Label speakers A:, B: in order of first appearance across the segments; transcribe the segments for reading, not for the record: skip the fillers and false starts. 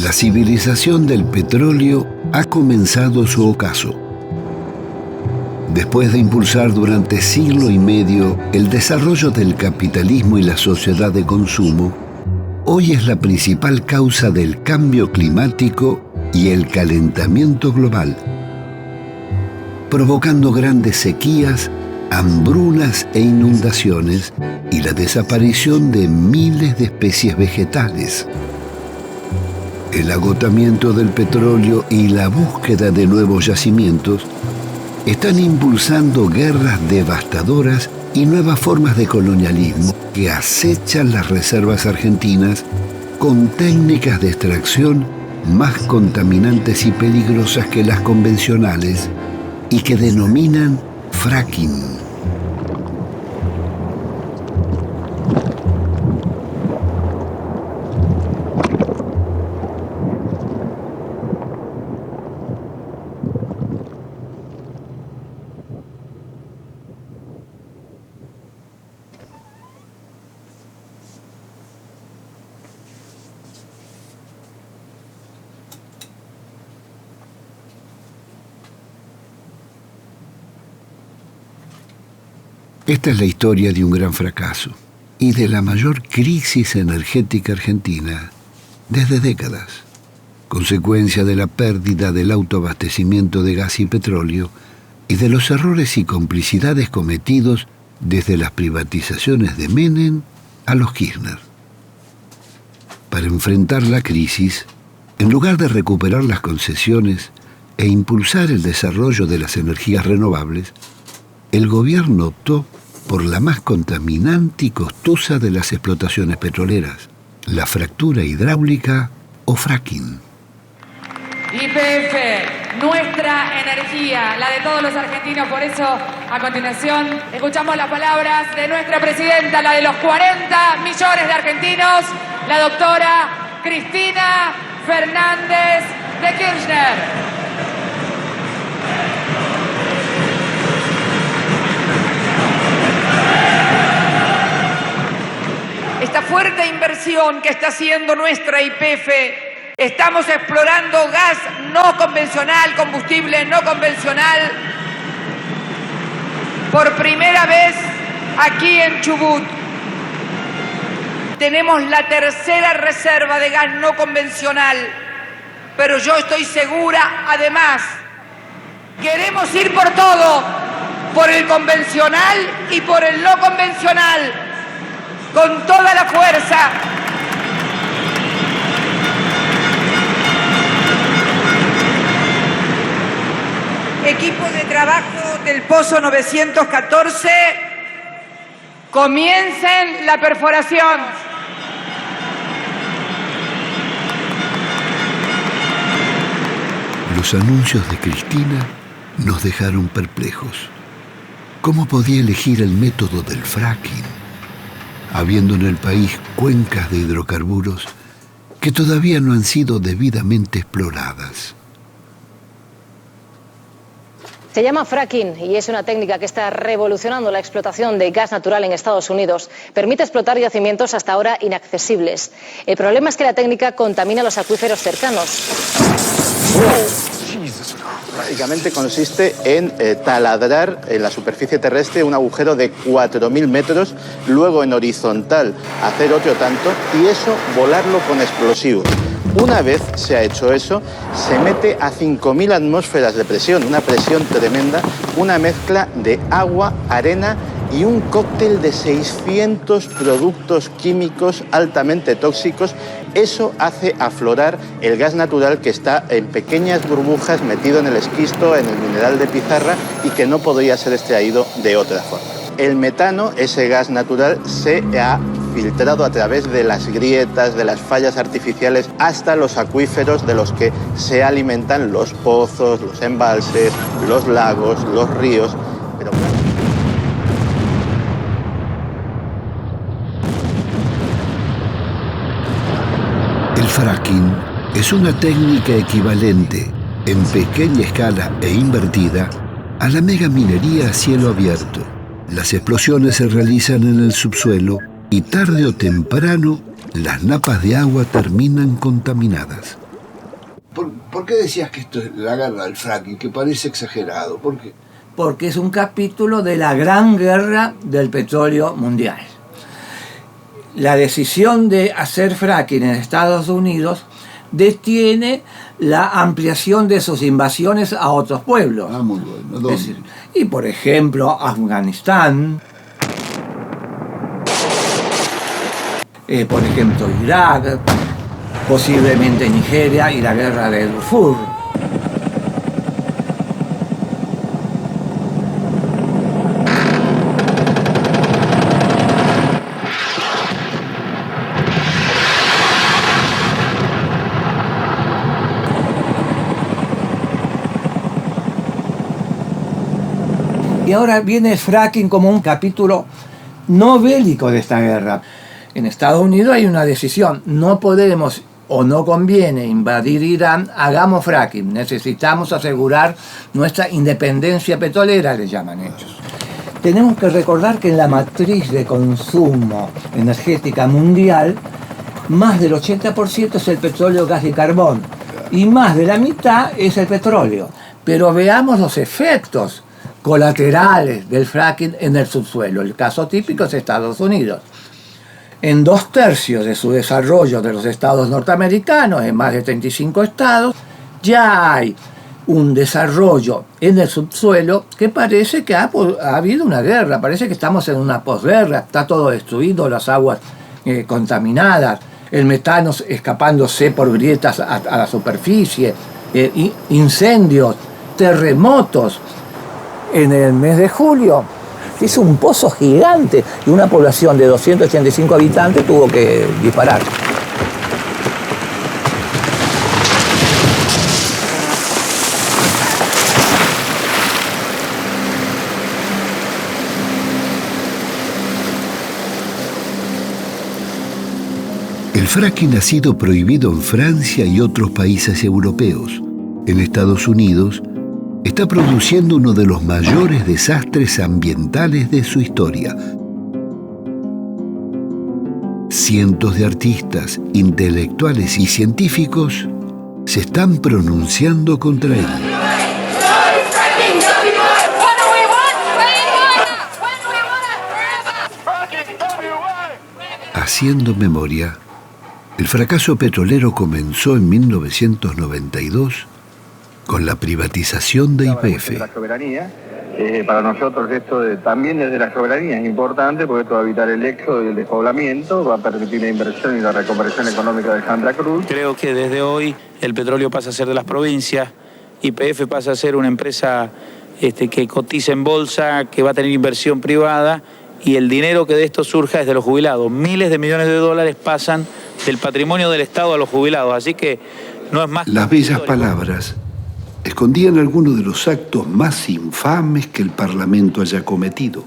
A: La civilización del petróleo ha comenzado su ocaso. Después de impulsar durante siglo y medio el desarrollo del capitalismo y la sociedad de consumo, hoy es la principal causa del cambio climático y el calentamiento global, provocando grandes sequías, hambrunas e inundaciones y la desaparición de miles de especies vegetales. El agotamiento del petróleo y la búsqueda de nuevos yacimientos están impulsando guerras devastadoras y nuevas formas de colonialismo que acechan las reservas argentinas con técnicas de extracción más contaminantes y peligrosas que las convencionales y que denominan fracking. Esta es la historia de un gran fracaso y de la mayor crisis energética argentina desde décadas, consecuencia de la pérdida del autoabastecimiento de gas y petróleo y de los errores y complicidades cometidos desde las privatizaciones de Menem a los Kirchner. Para enfrentar la crisis, en lugar de recuperar las concesiones e impulsar el desarrollo de las energías renovables, el gobierno optó por la más contaminante y costosa de las explotaciones petroleras, la fractura hidráulica o fracking.
B: YPF, nuestra energía, la de todos los argentinos. Por eso, a continuación, escuchamos las palabras de nuestra presidenta, la de los 40 millones de argentinos, la doctora Cristina Fernández de Kirchner. Esta fuerte inversión que está haciendo nuestra YPF, estamos explorando gas no convencional, combustible no convencional, por primera vez aquí en Chubut. Tenemos la tercera reserva de gas no convencional, pero yo estoy segura, además, queremos ir por todo, por el convencional y por el no convencional, con toda la fuerza. Equipo de trabajo del Pozo 914, comiencen la perforación.
A: Los anuncios de Cristina nos dejaron perplejos. ¿Cómo podía elegir el método del fracking, habiendo en el país cuencas de hidrocarburos que todavía no han sido debidamente exploradas?
C: Se llama fracking y es una técnica que está revolucionando la explotación de gas natural en Estados Unidos. Permite explotar yacimientos hasta ahora inaccesibles. El problema es que la técnica contamina los acuíferos cercanos.
D: Básicamente consiste en taladrar en la superficie terrestre un agujero de 4.000 metros, luego en horizontal hacer otro tanto y eso volarlo con explosivos. Una vez se ha hecho eso, se mete a 5.000 atmósferas de presión, una presión tremenda, una mezcla de agua, arena y un cóctel de 600 productos químicos altamente tóxicos. Eso hace aflorar el gas natural que está en pequeñas burbujas metido en el esquisto, en el mineral de pizarra y que no podría ser extraído de otra forma. El metano, ese gas natural, se ha filtrado a través de las grietas, de las fallas artificiales, hasta los acuíferos de los que se alimentan los pozos, los embalses, los lagos, los ríos. Pero...
A: El fracking es una técnica equivalente, en pequeña escala e invertida, a la megaminería a cielo abierto. Las explosiones se realizan en el subsuelo y tarde o temprano las napas de agua terminan contaminadas. ¿Por qué decías que esto es la guerra del fracking, que parece exagerado? ¿Por qué?
E: Porque es un capítulo de la gran guerra del petróleo mundial. La decisión de hacer fracking en Estados Unidos detiene la ampliación de sus invasiones a otros pueblos.
A: Ah, muy bueno. ¿Dónde?
E: Es decir, y por ejemplo, Afganistán, por ejemplo, Irak, posiblemente Nigeria y la guerra del Darfur. Y ahora viene el fracking como un capítulo no bélico de esta guerra. En Estados Unidos hay una decisión, no podemos o no conviene invadir Irán, hagamos fracking, necesitamos asegurar nuestra independencia petrolera, le llaman ellos. Tenemos que recordar que en la matriz de consumo energética mundial, más del 80% es el petróleo, gas y carbón, y más de la mitad es el petróleo. Pero veamos los efectos colaterales del fracking en el subsuelo. El caso típico es Estados Unidos. En 2/3 de su desarrollo de los estados norteamericanos, en más de 35 estados, ya hay un desarrollo en el subsuelo que parece que ha habido una guerra, parece que estamos en una posguerra, está todo destruido, las aguas contaminadas, el metano escapándose por grietas a la superficie, incendios, terremotos. En el mes de julio hizo un pozo gigante y una población de 285 habitantes tuvo que disparar.
A: El fracking ha sido prohibido en Francia y otros países europeos. En Estados Unidos está produciendo uno de los mayores desastres ambientales de su historia. Cientos de artistas, intelectuales y científicos se están pronunciando contra él. Haciendo memoria, el fracaso petrolero comenzó en 1992 con la privatización de YPF.
F: La soberanía, para nosotros esto también desde la soberanía es importante porque esto va a evitar el éxodo y el despoblamiento, va a permitir la inversión y la reconversión económica de Santa Cruz.
G: Creo que desde hoy el petróleo pasa a ser de las provincias, YPF pasa a ser una empresa que cotiza en bolsa, que va a tener inversión privada y el dinero que de esto surja es de los jubilados. Miles de millones de dólares pasan del patrimonio del Estado a los jubilados, así que no es más...
A: Las bellas palabras escondían algunos de los actos más infames que el Parlamento haya cometido.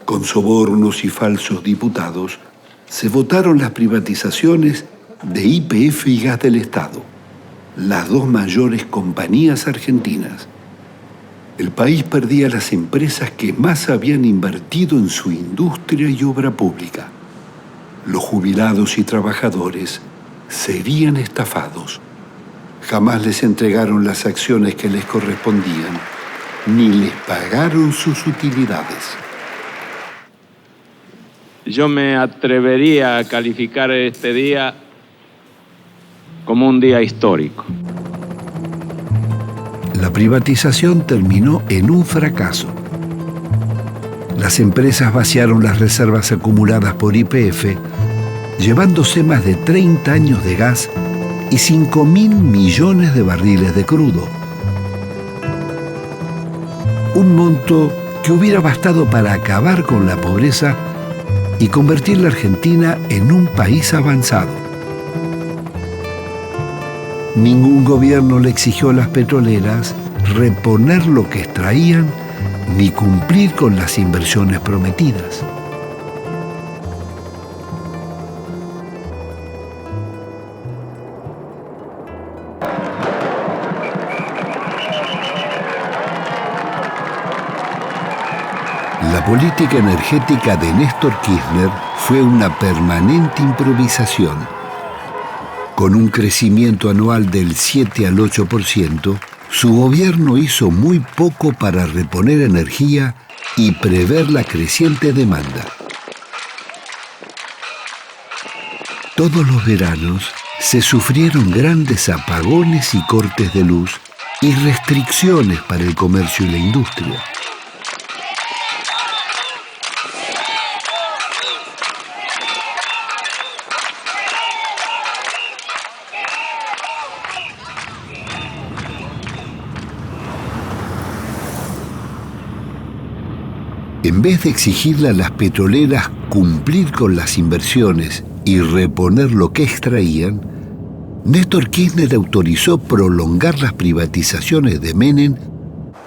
A: Con sobornos y falsos diputados, se votaron las privatizaciones de YPF y Gas del Estado, las dos mayores compañías argentinas. El país perdía las empresas que más habían invertido en su industria y obra pública. Los jubilados y trabajadores serían estafados. Jamás les entregaron las acciones que les correspondían, ni les pagaron sus utilidades.
H: Yo me atrevería a calificar este día como un día histórico.
A: La privatización terminó en un fracaso. Las empresas vaciaron las reservas acumuladas por YPF, llevándose más de 30 años de gas y 5.000 millones de barriles de crudo. Un monto que hubiera bastado para acabar con la pobreza y convertir la Argentina en un país avanzado. Ningún gobierno le exigió a las petroleras reponer lo que extraían ni cumplir con las inversiones prometidas. La política energética de Néstor Kirchner fue una permanente improvisación. Con un crecimiento anual del 7 al 8%, su gobierno hizo muy poco para reponer energía y prever la creciente demanda. Todos los veranos se sufrieron grandes apagones y cortes de luz y restricciones para el comercio y la industria. En vez de exigirle a las petroleras cumplir con las inversiones y reponer lo que extraían, Néstor Kirchner autorizó prolongar las privatizaciones de Menem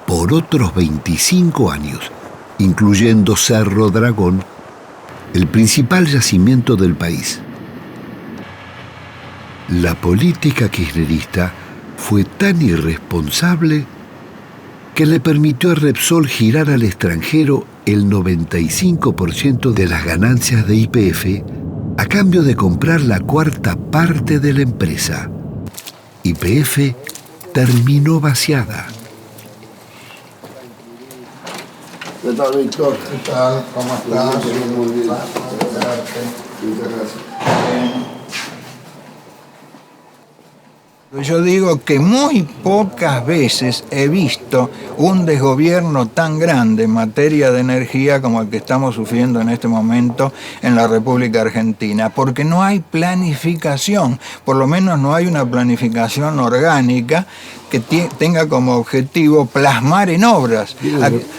A: por otros 25 años, incluyendo Cerro Dragón, el principal yacimiento del país. La política kirchnerista fue tan irresponsable que le permitió a Repsol girar al extranjero el 95% de las ganancias de YPF a cambio de comprar la cuarta parte de la empresa. YPF terminó vaciada.
I: ¿Qué tal, Víctor? ¿Qué tal? ¿Cómo estás? Muy bien. Muchas gracias. Yo digo que muy pocas veces he visto un desgobierno tan grande en materia de energía como el que estamos sufriendo en este momento en la República Argentina, porque no hay planificación, por lo menos no hay una planificación orgánica que tenga como objetivo plasmar en obras.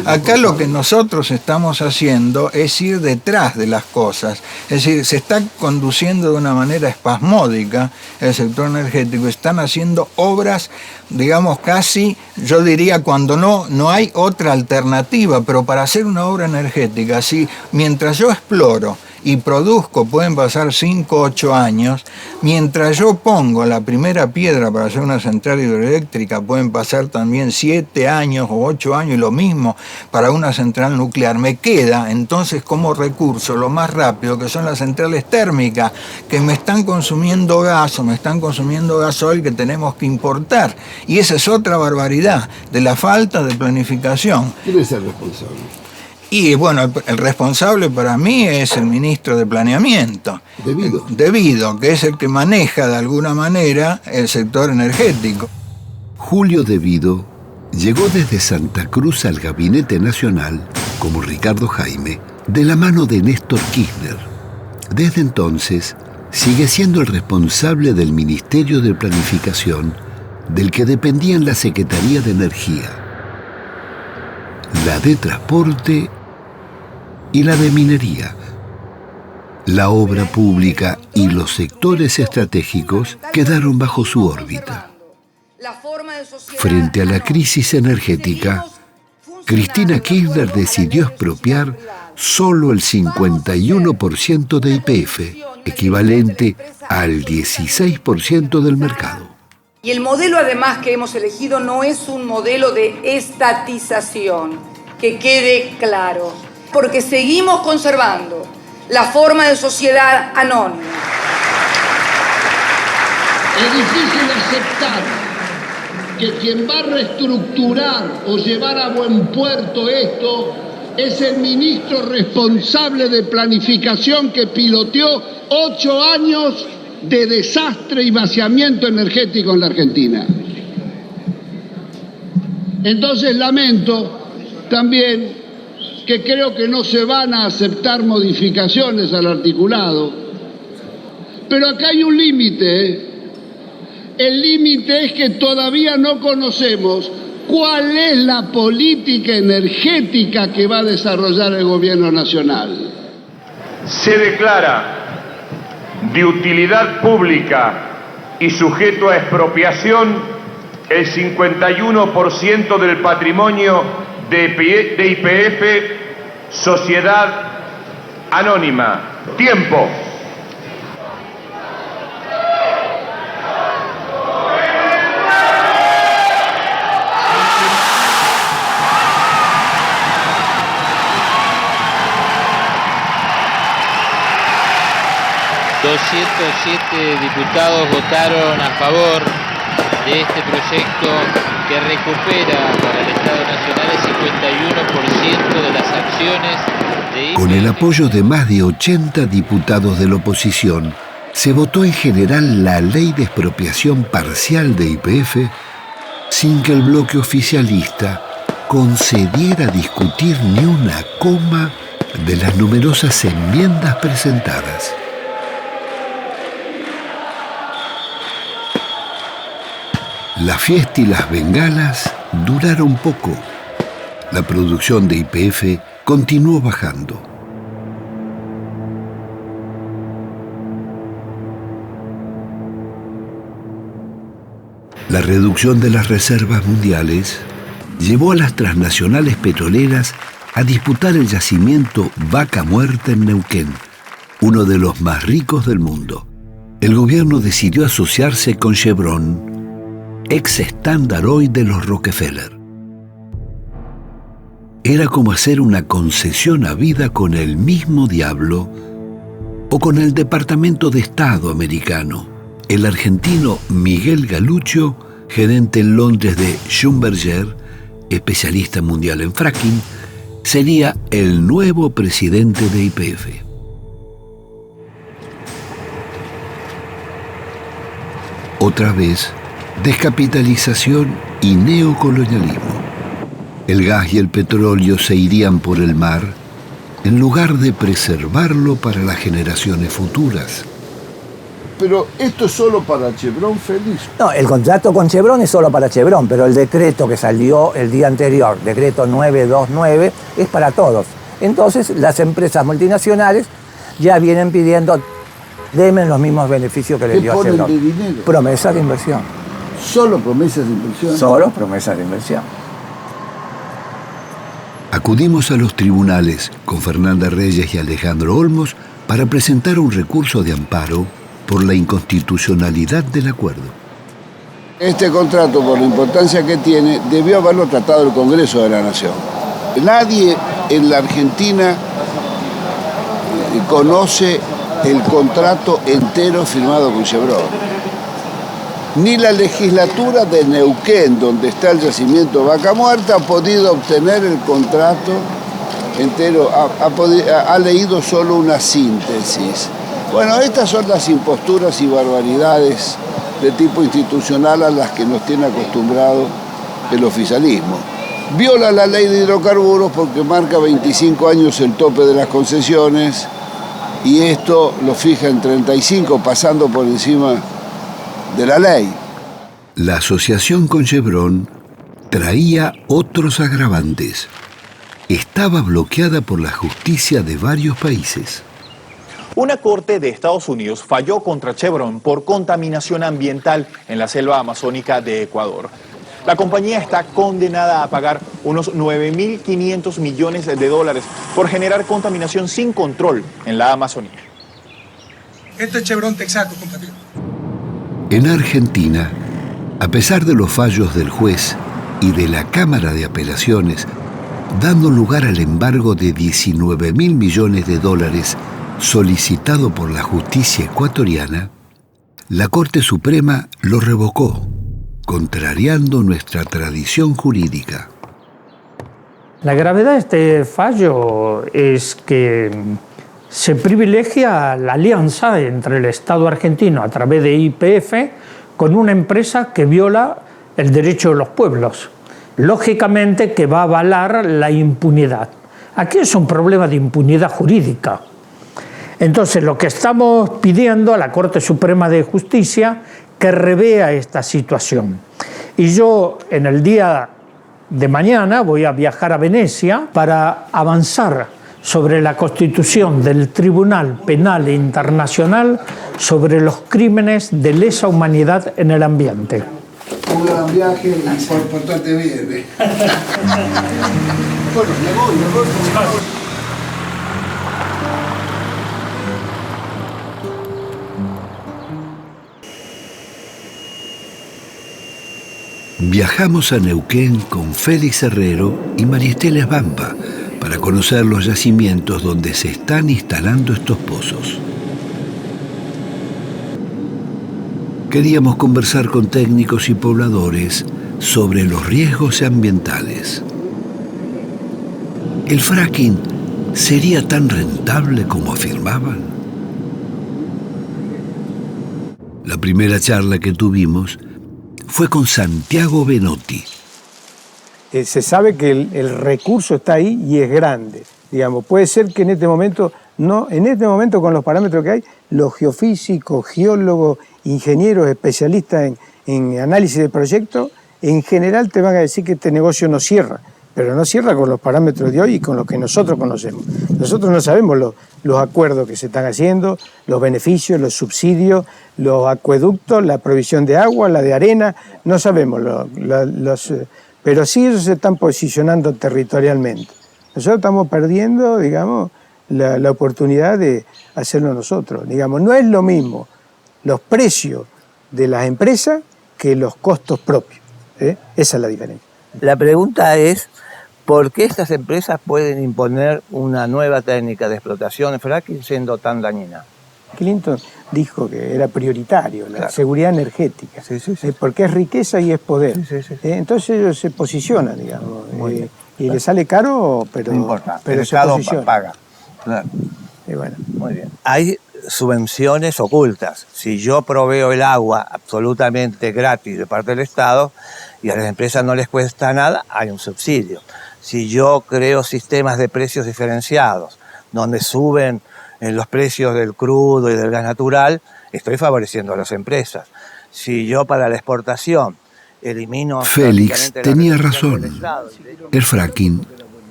I: Acá lo que nosotros estamos haciendo es ir detrás de las cosas, es decir, se está conduciendo de una manera espasmódica el sector energético, están haciendo obras, digamos, casi, yo diría, cuando no hay otra alternativa, pero para hacer una obra energética, si mientras yo exploro y produzco, pueden pasar 5 o 8 años, mientras yo pongo la primera piedra para hacer una central hidroeléctrica, pueden pasar también 7 años o 8 años, y lo mismo para una central nuclear. Me queda entonces como recurso lo más rápido, que son las centrales térmicas, que me están consumiendo gas o me están consumiendo gasoil que tenemos que importar. Y esa es otra barbaridad de la falta de planificación.
A: ¿Quién es el responsable?
I: Y bueno, el responsable para mí es el ministro de Planeamiento. Devido, que es el que maneja de alguna manera el sector energético.
A: Julio Devido llegó desde Santa Cruz al Gabinete Nacional, como Ricardo Jaime, de la mano de Néstor Kirchner. Desde entonces, sigue siendo el responsable del Ministerio de Planificación, del que dependían la Secretaría de Energía, la de Transporte y la de Minería. La obra pública y los sectores estratégicos quedaron bajo su órbita. Frente a la crisis energética, Cristina Kirchner decidió expropiar solo el 51% de YPF, equivalente al 16% del mercado.
J: Y el modelo además que hemos elegido no es un modelo de estatización, que quede claro, porque seguimos conservando la forma de sociedad anónima.
K: Es difícil aceptar que quien va a reestructurar o llevar a buen puerto esto es el ministro responsable de planificación que piloteó 8 años de desastre y vaciamiento energético en la Argentina. Entonces lamento también que creo que no se van a aceptar modificaciones al articulado, pero acá hay un límite. El límite es que todavía no conocemos cuál es la política energética que va a desarrollar el gobierno nacional.
L: Se declara de utilidad pública y sujeto a expropiación el 51% del patrimonio de YPF, Sociedad Anónima. Tiempo.
M: 207 diputados votaron a favor de este proyecto que recupera para el Estado Nacional el 51% de las acciones de
A: Con el apoyo de más de 80 diputados de la oposición, se votó en general la ley de expropiación parcial de YPF sin que el bloque oficialista concediera discutir ni una coma de las numerosas enmiendas presentadas. La fiesta y las bengalas duraron poco. La producción de YPF continuó bajando. La reducción de las reservas mundiales llevó a las transnacionales petroleras a disputar el yacimiento Vaca Muerta en Neuquén, uno de los más ricos del mundo. El gobierno decidió asociarse con Chevron, ex Standard Oil de los Rockefeller. Era como hacer una concesión a vida con el mismo diablo o con el Departamento de Estado americano. El argentino Miguel Galuccio, gerente en Londres de Schlumberger, especialista mundial en fracking, sería el nuevo presidente de YPF. Otra vez, descapitalización y neocolonialismo. El gas y el petróleo se irían por el mar en lugar de preservarlo para las generaciones futuras.
K: Pero esto es solo para Chevron, Félix.
E: No, el contrato con Chevron es solo para Chevron, pero el decreto que salió el día anterior, decreto 929, es para todos. Entonces, las empresas multinacionales ya vienen pidiendo, denme los mismos beneficios que les dio a Chevron.
K: ¿Qué ponen de dinero?
E: Promesas de inversión.
K: ¿Solo promesas de inversión?
E: Solo promesas de inversión.
A: Acudimos a los tribunales con Fernanda Reyes y Alejandro Olmos para presentar un recurso de amparo por la inconstitucionalidad del acuerdo.
K: Este contrato, por la importancia que tiene, debió haberlo tratado el Congreso de la Nación. Nadie en la Argentina conoce el contrato entero firmado con Chevron. Ni la legislatura de Neuquén, donde está el yacimiento Vaca Muerta, ha podido obtener el contrato entero, ha leído solo una síntesis. Bueno, estas son las imposturas y barbaridades de tipo institucional a las que nos tiene acostumbrado el oficialismo. Viola la ley de hidrocarburos porque marca 25 años el tope de las concesiones y esto lo fija en 35, pasando por encima de la ley.
A: La asociación con Chevron traía otros agravantes. Estaba bloqueada por la justicia de varios países.
N: Una corte de Estados Unidos falló contra Chevron por contaminación ambiental en la selva amazónica de Ecuador. La compañía está condenada a pagar unos 9.500 millones de dólares por generar contaminación sin control en la Amazonía.
O: Esto es Chevron Texaco, compatriota.
A: En Argentina, a pesar de los fallos del juez y de la Cámara de Apelaciones, dando lugar al embargo de 19.000 millones de dólares solicitado por la justicia ecuatoriana, la Corte Suprema lo revocó, contrariando nuestra tradición jurídica.
P: La gravedad de este fallo es que se privilegia la alianza entre el Estado argentino a través de YPF con una empresa que viola el derecho de los pueblos. Lógicamente que va a avalar la impunidad. Aquí es un problema de impunidad jurídica. Entonces, lo que estamos pidiendo a la Corte Suprema de Justicia que revea esta situación. Y yo, en el día de mañana, voy a viajar a Venecia para avanzar sobre la constitución del Tribunal Penal Internacional sobre los crímenes de lesa humanidad en el ambiente.
K: Un gran viaje y portate bien. Bueno, me voy.
A: Viajamos a Neuquén con Félix Herrero y Maristela Esbampa para conocer los yacimientos donde se están instalando estos pozos. Queríamos conversar con técnicos y pobladores sobre los riesgos ambientales. ¿El fracking sería tan rentable como afirmaban? La primera charla que tuvimos fue con Santiago Benotti.
Q: Se sabe que el recurso está ahí y es grande. Digamos, puede ser que en este momento con los parámetros que hay, los geofísicos, geólogos, ingenieros, especialistas en análisis de proyectos, en general te van a decir que este negocio no cierra, pero no cierra con los parámetros de hoy y con los que nosotros conocemos. Nosotros no sabemos los acuerdos que se están haciendo, los beneficios, los subsidios, los acueductos, la provisión de agua, la de arena, no sabemos, pero sí ellos se están posicionando territorialmente. Nosotros estamos perdiendo, digamos, la oportunidad de hacerlo nosotros. Digamos, no es lo mismo los precios de las empresas que los costos propios. Esa es la diferencia.
E: La pregunta es, ¿por qué estas empresas pueden imponer una nueva técnica de explotación de fracking siendo tan dañina?
Q: Clinton dijo que era prioritario la seguridad energética, porque es riqueza y es poder. Entonces ellos se posicionan, digamos, y les sale caro, pero,
E: no importa,
Q: pero
E: el
Q: se
E: Estado
Q: posiciona.
E: paga. Claro.
Q: Y bueno,
E: muy bien. Hay subvenciones ocultas. Si yo proveo el agua absolutamente gratis de parte del Estado y a las empresas no les cuesta nada, hay un subsidio. Si yo creo sistemas de precios diferenciados, donde suben los precios del crudo y del gas natural, estoy favoreciendo a las empresas. Si yo para la exportación elimino...
A: Félix tenía razón. El fracking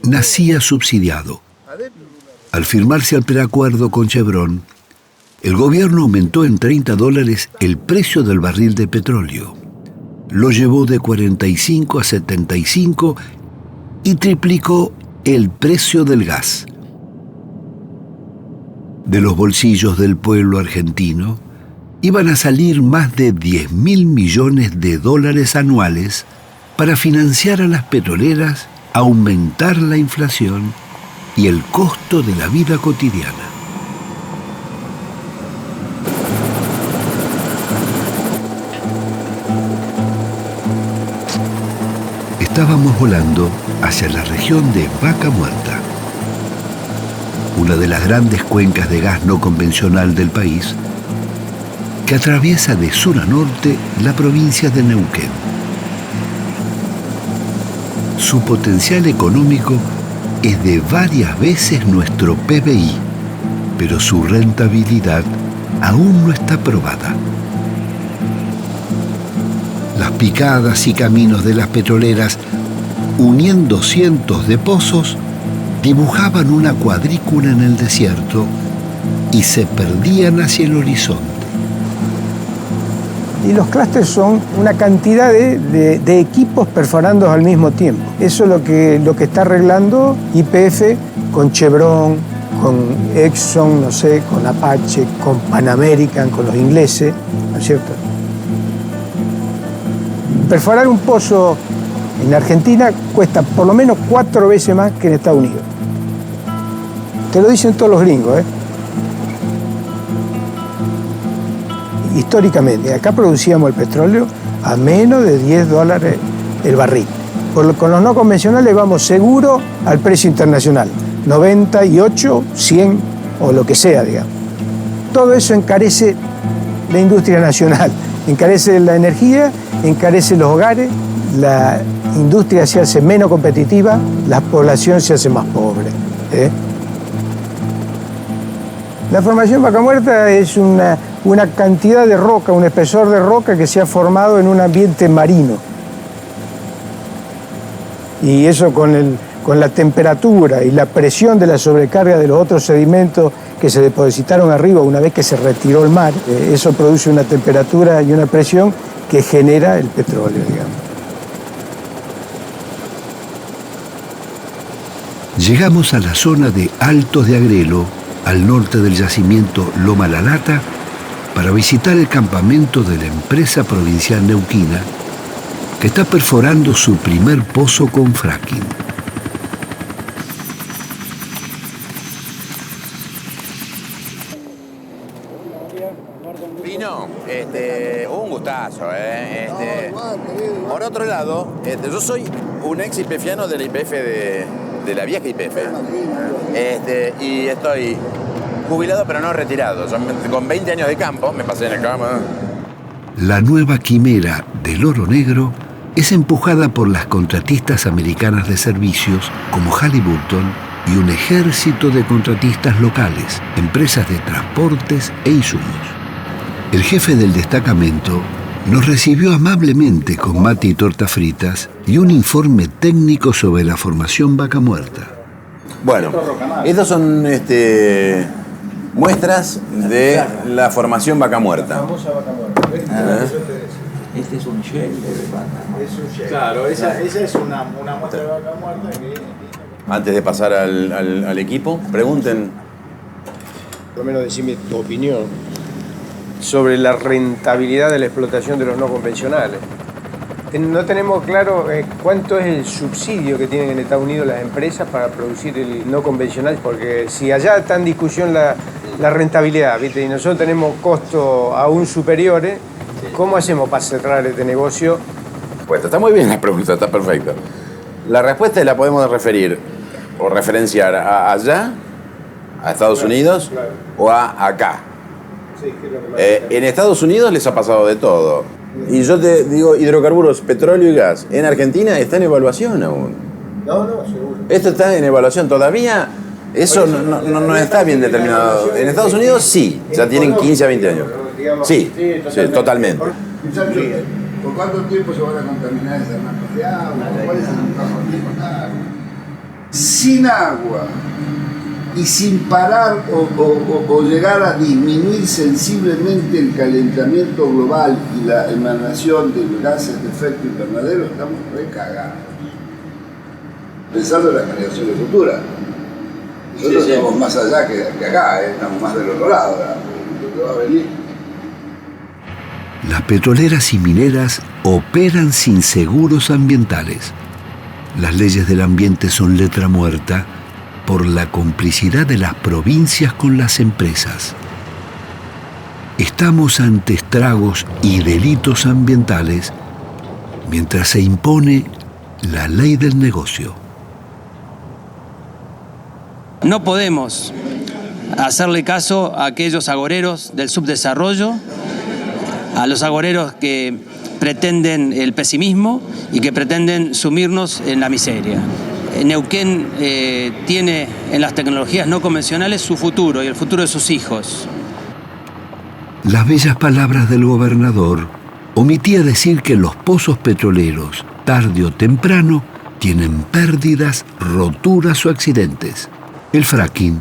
A: nacía subsidiado. Al firmarse el preacuerdo con Chevron, el gobierno aumentó en $30 el precio del barril de petróleo. Lo llevó de 45 a 75 y triplicó el precio del gas. De los bolsillos del pueblo argentino iban a salir más de $10.000 millones anuales para financiar a las petroleras, aumentar la inflación y el costo de la vida cotidiana. Estábamos volando hacia la región de Vaca Muerta, una de las grandes cuencas de gas no convencional del país, que atraviesa de sur a norte la provincia de Neuquén. Su potencial económico es de varias veces nuestro PBI, pero su rentabilidad aún no está probada. Las picadas y caminos de las petroleras, uniendo cientos de pozos, dibujaban una cuadrícula en el desierto y se perdían hacia el horizonte.
Q: Y los clústeres son una cantidad de equipos perforando al mismo tiempo. Eso es lo que está arreglando YPF con Chevron, con Exxon, no sé, con Apache, con Pan American, con los ingleses, ¿no es cierto? Perforar un pozo en Argentina cuesta por lo menos 4 veces más que en Estados Unidos. Te lo dicen todos los gringos, Históricamente, acá producíamos el petróleo a menos de $10 el barril. Con los no convencionales vamos seguro al precio internacional, 98, 100 o lo que sea, digamos. Todo eso encarece la industria nacional, encarece la energía, encarece los hogares, la industria se hace menos competitiva, la población se hace más pobre. La formación Vaca Muerta es una cantidad de roca, un espesor de roca que se ha formado en un ambiente marino. Y eso con la temperatura y la presión de la sobrecarga de los otros sedimentos que se depositaron arriba una vez que se retiró el mar, eso produce una temperatura y una presión que genera el petróleo, digamos.
A: Llegamos a la zona de Altos de Agrelo, al norte del yacimiento Loma La Lata, para visitar el campamento de la empresa provincial neuquina, que está perforando su primer pozo con fracking.
R: Pino, gustazo, Por otro lado, yo soy un ex IPFiano de la IPF de la vieja IPF. Y estoy jubilado pero no retirado. Con 20 años de campo, me pasé en el campo.
A: La nueva quimera del oro negro es empujada por las contratistas americanas de servicios como Halliburton y un ejército de contratistas locales, empresas de transportes e insumos. El jefe del destacamento nos recibió amablemente con mate y tortas fritas y un informe técnico sobre la formación Vaca Muerta.
R: Bueno, estos son muestras de la formación Vaca Muerta.
Q: La famosa Vaca Muerta.
E: Este es un shell de vaca muerta.
N: Claro, esa es una muestra de Vaca Muerta que...
R: Antes de pasar al equipo, pregunten.
Q: Por lo menos decime tu opinión sobre la rentabilidad de la explotación de los no convencionales. No tenemos claro cuánto es el subsidio que tienen en Estados Unidos las empresas para producir el no convencional, porque si allá está en discusión la rentabilidad, ¿viste? Y nosotros tenemos costos aún superiores, ¿cómo hacemos para cerrar este negocio?
R: Pues está muy bien la pregunta, está perfecto. La respuesta la podemos referir o referenciar a allá, a Estados Unidos, o a acá. En Estados Unidos les ha pasado de todo. Y yo te digo, hidrocarburos, petróleo y gas, en Argentina está en evaluación aún.
Q: No, seguro.
R: Esto está en evaluación todavía. Eso no está bien determinado. En Estados Unidos sí, ya tienen 15 a 20 años. Sí, totalmente.
A: ¿Por cuánto tiempo se van a contaminar esas mantos de agua? ¿Cuál es el tiempo? Sin agua y sin parar o llegar a disminuir sensiblemente el calentamiento global y la emanación de gases de efecto invernadero, estamos recagados. Pensando en las generaciones futuras. Nosotros estamos más allá que acá, estamos más del otro lado, lo que va a venir. Las petroleras y mineras operan sin seguros ambientales. Las leyes del ambiente son letra muerta por la complicidad de las provincias con las empresas. Estamos ante estragos y delitos ambientales mientras se impone la ley del negocio.
S: No podemos hacerle caso a aquellos agoreros del subdesarrollo, a los agoreros que pretenden el pesimismo y que pretenden sumirnos en la miseria. Neuquén tiene en las tecnologías no convencionales su futuro y el futuro de sus hijos.
A: Las bellas palabras del gobernador omitía decir que los pozos petroleros, tarde o temprano, tienen pérdidas, roturas o accidentes. El fracking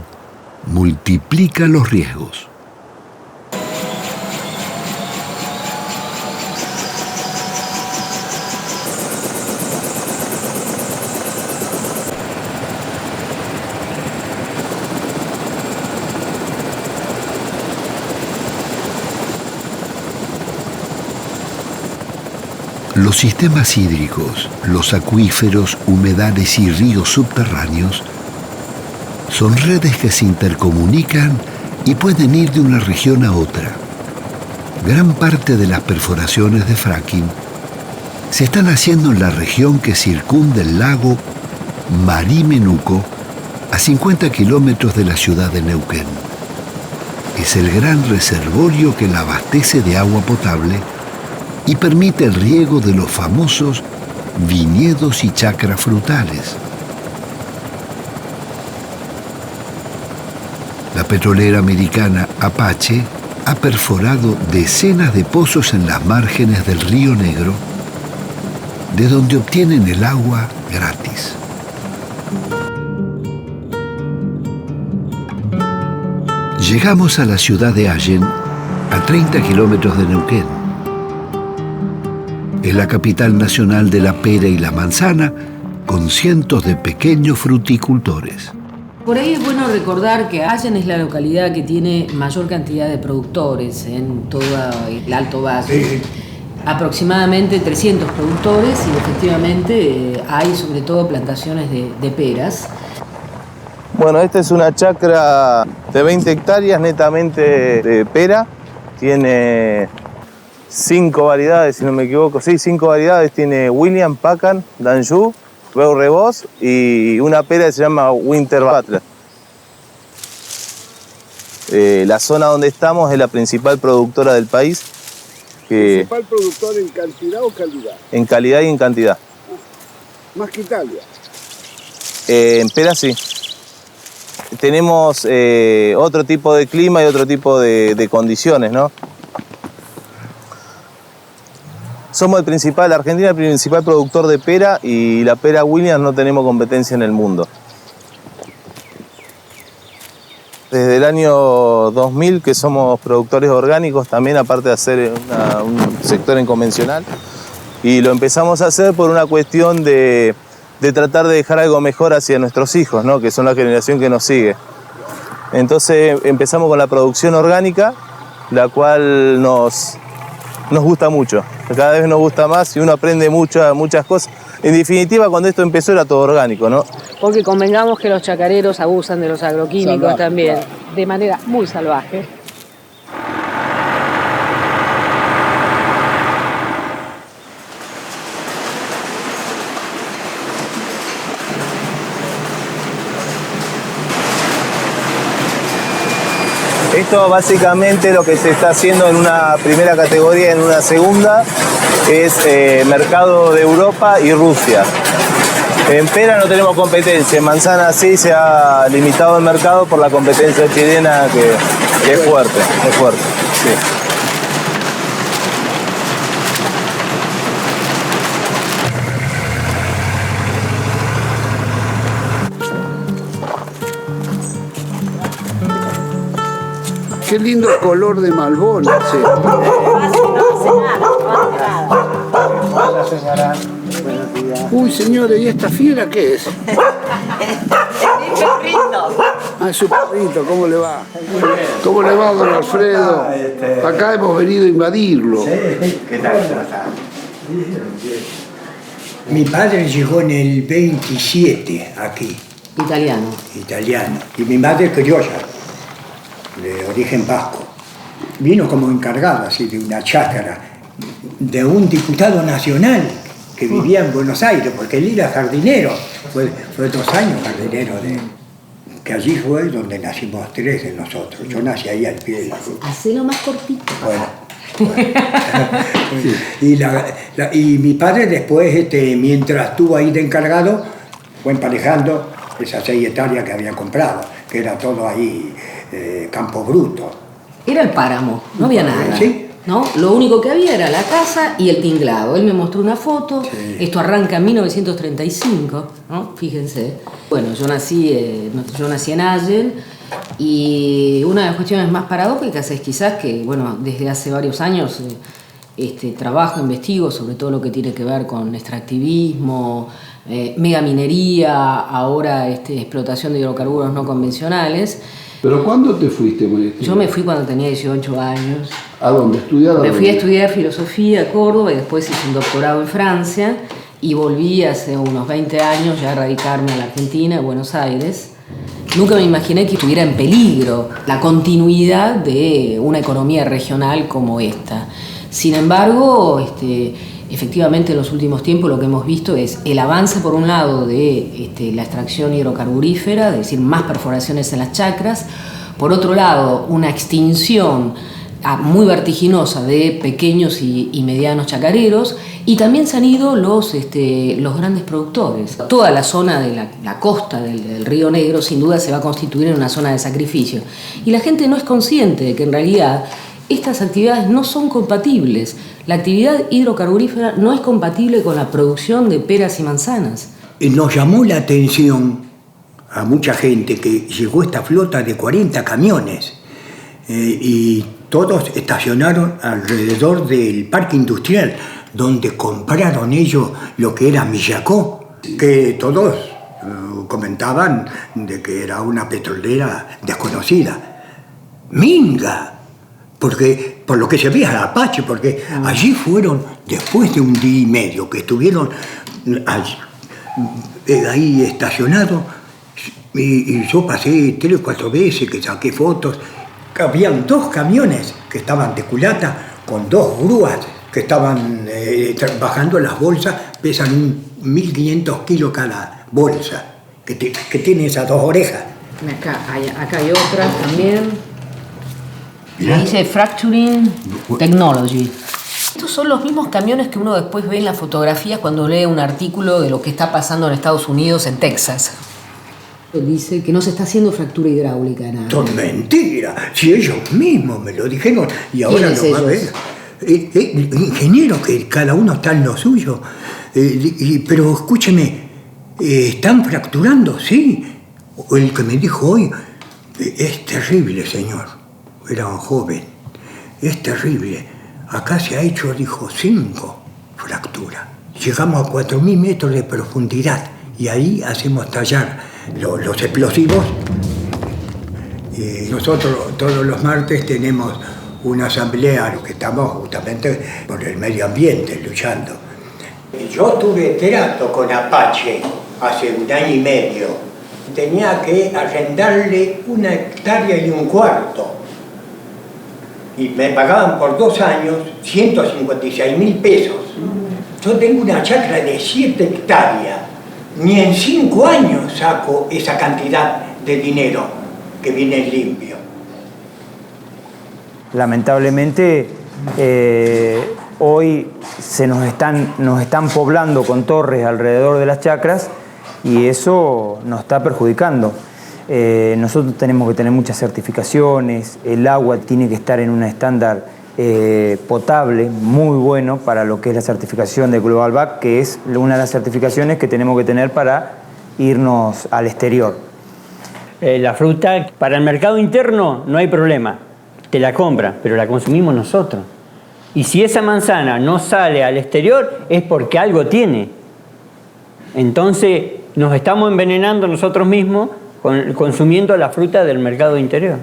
A: multiplica los riesgos. Los sistemas hídricos, los acuíferos, humedales y ríos subterráneos son redes que se intercomunican y pueden ir de una región a otra. Gran parte de las perforaciones de fracking se están haciendo en la región que circunda el lago Marí-Menuco, a 50 kilómetros de la ciudad de Neuquén. Es el gran reservorio que la abastece de agua potable y permite el riego de los famosos viñedos y chacras frutales. La petrolera americana Apache ha perforado decenas de pozos en las márgenes del Río Negro, de donde obtienen el agua gratis. Llegamos a la ciudad de Allen, a 30 kilómetros de Neuquén. Es la capital nacional de la pera y la manzana, con cientos de pequeños fruticultores.
T: Por ahí es bueno recordar que Allen es la localidad que tiene mayor cantidad de productores en todo el Alto Valle. Sí. Aproximadamente 300 productores y efectivamente hay sobre todo plantaciones de peras.
U: Bueno, esta es una chacra de 20 hectáreas netamente de pera. Tiene 5 variedades, si no me equivoco. Sí, 5 variedades. Tiene William, Packard, Danjou, Beau Reboz y una pera que se llama Winter Butler. La zona donde estamos es la principal productora del país.
K: ¿Principal productor en cantidad o calidad?
U: En calidad y en cantidad.
K: Más que Italia.
U: En pera sí. Tenemos otro tipo de clima y otro tipo de condiciones, ¿no? Somos Argentina el principal productor de pera, y la pera Williams no tenemos competencia en el mundo. Desde el año 2000 que somos productores orgánicos también, aparte de hacer un sector en convencional. Y lo empezamos a hacer por una cuestión de tratar de dejar algo mejor hacia nuestros hijos, ¿no? Que son la generación que nos sigue. Entonces empezamos con la producción orgánica, la cual nos gusta mucho. Cada vez nos gusta más y uno aprende muchas cosas. En definitiva, cuando esto empezó era todo orgánico, ¿no?
T: Porque convengamos que los chacareros abusan de los agroquímicos también, de manera muy salvaje.
U: Esto básicamente lo que se está haciendo en una primera categoría, en una segunda, es mercado de Europa y Rusia. En pera no tenemos competencia, en manzana sí se ha limitado el mercado por la competencia chilena que es fuerte, sí.
K: Qué lindo color de Malbón. Sí. Uy, señores, ¿y esta fiera qué es? Ah, es su perrito, ¿cómo le va? ¿Cómo le va, don Alfredo? Acá hemos venido a invadirlo.
B: ¿Qué tal? Mi padre llegó en el 27 aquí.
T: Italiano.
B: Italiano. Y mi madre criolla, de origen vasco. Vino como encargado así de una chácara de un diputado nacional que vivía en Buenos Aires, porque él era jardinero. Fue 2 años jardinero que allí fue donde nacimos 3 de nosotros. Yo nací ahí al pie de la ruta.
T: Hacelo más cortito.
B: Bueno. Y mi padre después, mientras estuvo ahí de encargado, fue emparejando esas 6 hectáreas que había comprado, que era todo ahí campo bruto.
T: Era el páramo, no había nada.
B: Sí.
T: ¿No? Lo único que había era la casa y el tinglado. Él me mostró una foto, esto arranca en 1935, ¿no? Fíjense. Bueno, yo nací en Allen, y una de las cuestiones más paradójicas es quizás que, bueno, desde hace varios años trabajo, investigo sobre todo lo que tiene que ver con extractivismo, megaminería, ahora explotación de hidrocarburos no convencionales.
K: ¿Pero cuándo te fuiste, María?
T: Yo me fui cuando tenía 18 años.
K: ¿A dónde? ¿Estudiar?
T: Me fui a estudiar filosofía a Córdoba y después hice un doctorado en Francia y volví hace unos 20 años ya a radicarme en la Argentina, en Buenos Aires. Nunca me imaginé que estuviera en peligro la continuidad de una economía regional como esta. Sin embargo, efectivamente en los últimos tiempos lo que hemos visto es el avance por un lado de la extracción hidrocarburífera, es decir, más perforaciones en las chacras, por otro lado una extinción muy vertiginosa de pequeños y medianos chacareros, y también se han ido los grandes productores. Toda la zona de la costa del Río Negro sin duda se va a constituir en una zona de sacrificio, y la gente no es consciente de que en realidad estas actividades no son compatibles. La actividad hidrocarburífera no es compatible con la producción de peras y manzanas.
B: Nos llamó la atención a mucha gente que llegó esta flota de 40 camiones y todos estacionaron alrededor del parque industrial, donde compraron ellos lo que era Millacó, que todos comentaban de que era una petrolera desconocida. Minga. Porque, por lo que se veía Apache, porque allí fueron, después de un día y medio que estuvieron ahí estacionados, y yo pasé 3 o 4 veces que saqué fotos, habían 2 camiones que estaban de culata con 2 grúas que estaban bajando las bolsas, pesan 1.500 kilos cada bolsa, que tiene esas 2 orejas.
T: Acá hay otra también. Dice Fracturing Technology. Estos son los mismos camiones que uno después ve en las fotografías cuando lee un artículo de lo que está pasando en Estados Unidos, en Texas. Dice que no se está haciendo fractura hidráulica, nada.
B: Son mentiras. Si ellos mismos me lo dijeron y ahora lo va a ver. Ingeniero, que cada uno está en lo suyo. Pero escúcheme, ¿están fracturando? Sí. El que me dijo hoy, es terrible, señor. Era un joven. Es terrible. Acá se ha hecho, dijo, 5 fracturas. Llegamos a 4.000 metros de profundidad y ahí hacemos tallar los explosivos. Nosotros todos los martes tenemos una asamblea que estamos justamente por el medio ambiente luchando. Yo tuve trato con Apache hace 1 año y medio. Tenía que arrendarle 1 hectárea y 1/4. Y me pagaban por 2 años 156.000 pesos. Yo tengo una chacra de 7 hectáreas. Ni en 5 años saco esa cantidad de dinero que viene limpio.
C: Lamentablemente, hoy nos están poblando con torres alrededor de las chacras y eso nos está perjudicando. Nosotros tenemos que tener muchas certificaciones, el agua tiene que estar en un estándar potable, muy bueno para lo que es la certificación de Global Back, que es una de las certificaciones que tenemos que tener para irnos al exterior.
V: La fruta para el mercado interno no hay problema, te la compran, pero la consumimos nosotros. Y si esa manzana no sale al exterior es porque algo tiene. Entonces nos estamos envenenando nosotros mismos consumiendo la fruta del mercado interior.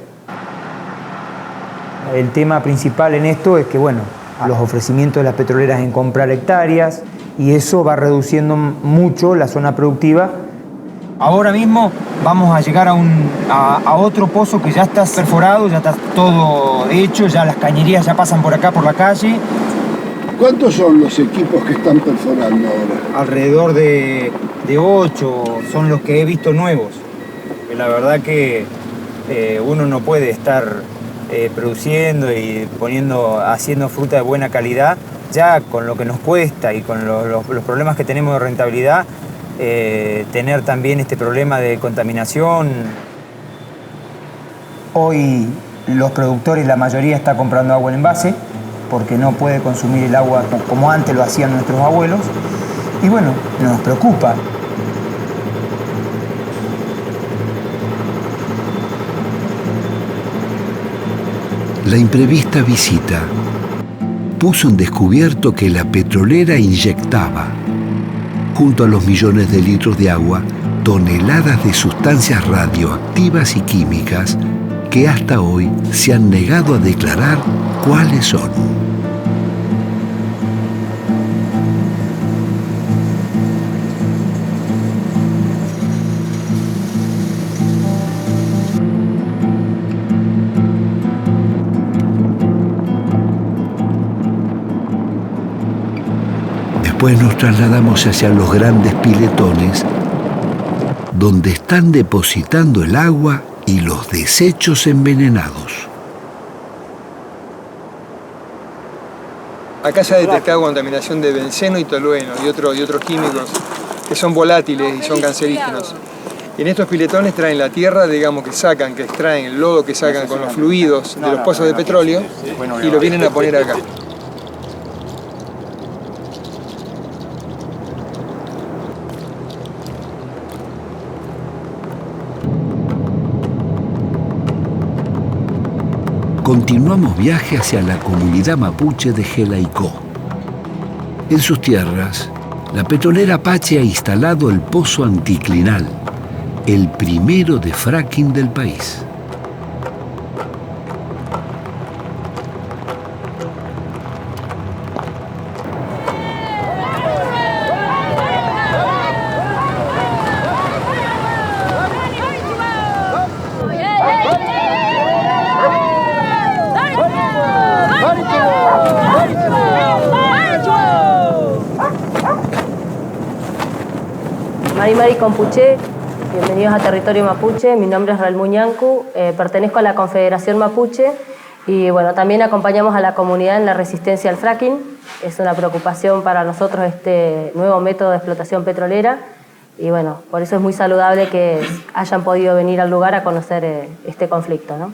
C: El tema principal en esto es que, bueno, los ofrecimientos de las petroleras en comprar hectáreas y eso va reduciendo mucho la zona productiva. Ahora mismo vamos a llegar a otro pozo que ya está perforado, ya está todo hecho, ya las cañerías ya pasan por acá, por la calle.
K: ¿Cuántos son los equipos que están perforando ahora?
C: Alrededor de 8 son los que he visto nuevos. La verdad que uno no puede estar produciendo y haciendo fruta de buena calidad, ya con lo que nos cuesta y con los problemas que tenemos de rentabilidad, tener también este problema de contaminación. Hoy los productores, la mayoría está comprando agua en envase porque no puede consumir el agua como antes lo hacían nuestros abuelos y bueno, nos preocupa.
A: La imprevista visita puso en descubierto que la petrolera inyectaba, junto a los millones de litros de agua, toneladas de sustancias radioactivas y químicas que hasta hoy se han negado a declarar cuáles son. Después nos trasladamos hacia los grandes piletones donde están depositando el agua y los desechos envenenados.
Q: Acá se ha detectado contaminación de benceno y tolueno y otros químicos que son volátiles y son cancerígenos. Y en estos piletones traen la tierra, digamos, que extraen el lodo que sacan con los fluidos de los pozos de petróleo y lo vienen a poner acá.
A: Continuamos viaje hacia la comunidad mapuche de Jelaicó. En sus tierras, la petrolera Apache ha instalado el pozo anticlinal, el primero de fracking del país.
D: Mari Compuché, bienvenidos a Territorio Mapuche. Mi nombre es Raúl Ñancu, pertenezco a la Confederación Mapuche y bueno, también acompañamos a la comunidad en la resistencia al fracking. Es una preocupación para nosotros este nuevo método de explotación petrolera y bueno, por eso es muy saludable que hayan podido venir al lugar a conocer este conflicto, ¿no?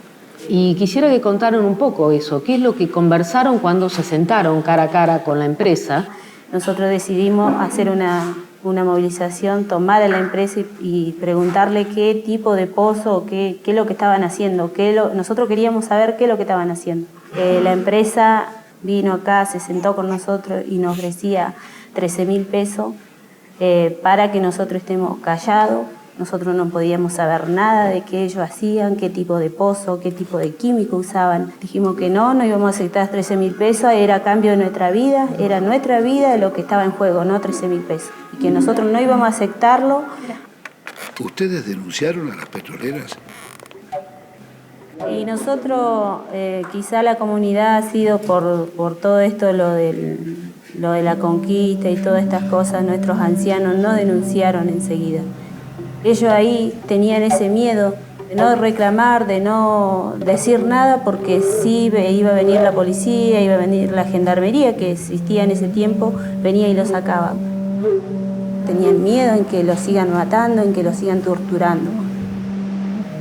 T: Y quisiera que contaran un poco eso, qué es lo que conversaron cuando se sentaron cara a cara con la empresa.
F: Nosotros decidimos hacer una movilización, tomar a la empresa y preguntarle qué tipo de pozo, qué es lo que estaban haciendo. Nosotros queríamos saber qué es lo que estaban haciendo. La empresa vino acá, se sentó con nosotros y nos ofrecía 13.000 pesos para que nosotros estemos callados. Nosotros no podíamos saber nada de qué ellos hacían, qué tipo de pozo, qué tipo de químico usaban. Dijimos que no íbamos a aceptar 13.000 pesos, era a cambio de nuestra vida, era nuestra vida lo que estaba en juego, no 13.000 pesos. Y que nosotros no íbamos a aceptarlo.
A: ¿Ustedes denunciaron a las petroleras?
F: Y nosotros, quizá la comunidad ha sido por todo esto, lo de la conquista y todas estas cosas, nuestros ancianos no denunciaron enseguida. Ellos ahí tenían ese miedo de no reclamar, de no decir nada, porque sí iba a venir la policía, iba a venir la gendarmería que existía en ese tiempo, venía y lo sacaba. Tenían miedo en que los sigan matando, en que los sigan torturando.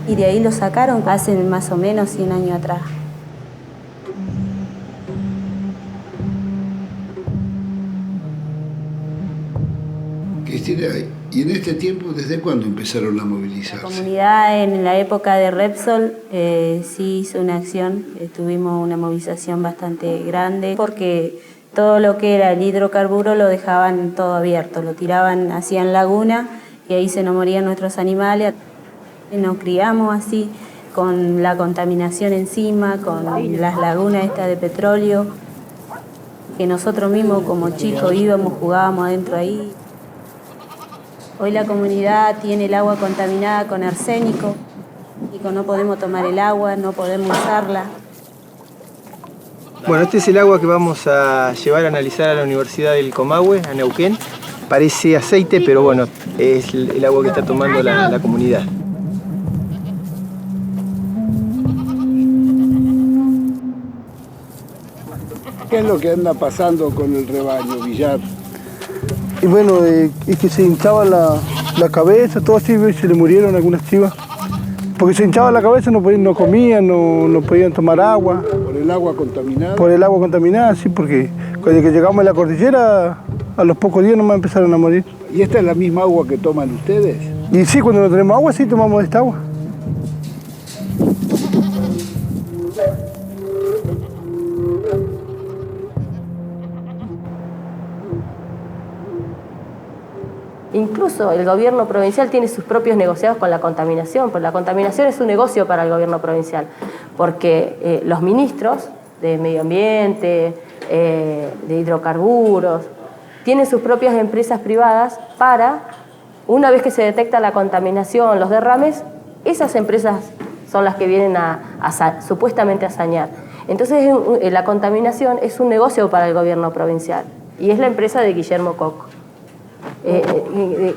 F: Y de ahí lo sacaron hace más o menos 100 años atrás.
A: Cristina, ¿y en este tiempo desde cuándo empezaron a movilizarse?
F: La comunidad en la época de Repsol sí hizo una acción, tuvimos una movilización bastante grande porque todo lo que era el hidrocarburo lo dejaban todo abierto, lo tiraban, hacían laguna y ahí se nos morían nuestros animales. Nos criamos así, con la contaminación encima, con las lagunas estas de petróleo, que nosotros mismos como chicos íbamos, jugábamos adentro ahí. Hoy la comunidad tiene el agua contaminada con arsénico, y no podemos tomar el agua, no podemos usarla.
Q: Bueno, este es el agua que vamos a llevar a analizar a la Universidad del Comahue, a Neuquén. Parece aceite, pero bueno, es el agua que está tomando la comunidad.
K: ¿Qué es lo que anda pasando con el rebaño, Villar?
W: Y bueno, es que se hinchaba la cabeza, todo así, se le murieron algunas chivas. Porque se hinchaba la cabeza, no comían, no podían tomar agua.
K: ¿Por el agua contaminada?
W: Por el agua contaminada, sí, porque cuando llegamos a la cordillera, a los pocos días nomás empezaron a morir.
K: ¿Y esta es la misma agua que toman ustedes?
W: Y sí, cuando no tenemos agua, sí tomamos esta agua.
D: Incluso el gobierno provincial tiene sus propios negociados con la contaminación, porque la contaminación es un negocio para el gobierno provincial, porque los ministros de medio ambiente, de hidrocarburos, tienen sus propias empresas privadas para, una vez que se detecta la contaminación, los derrames, esas empresas son las que vienen supuestamente a sanear. Entonces la contaminación es un negocio para el gobierno provincial y es la empresa de Guillermo Coco.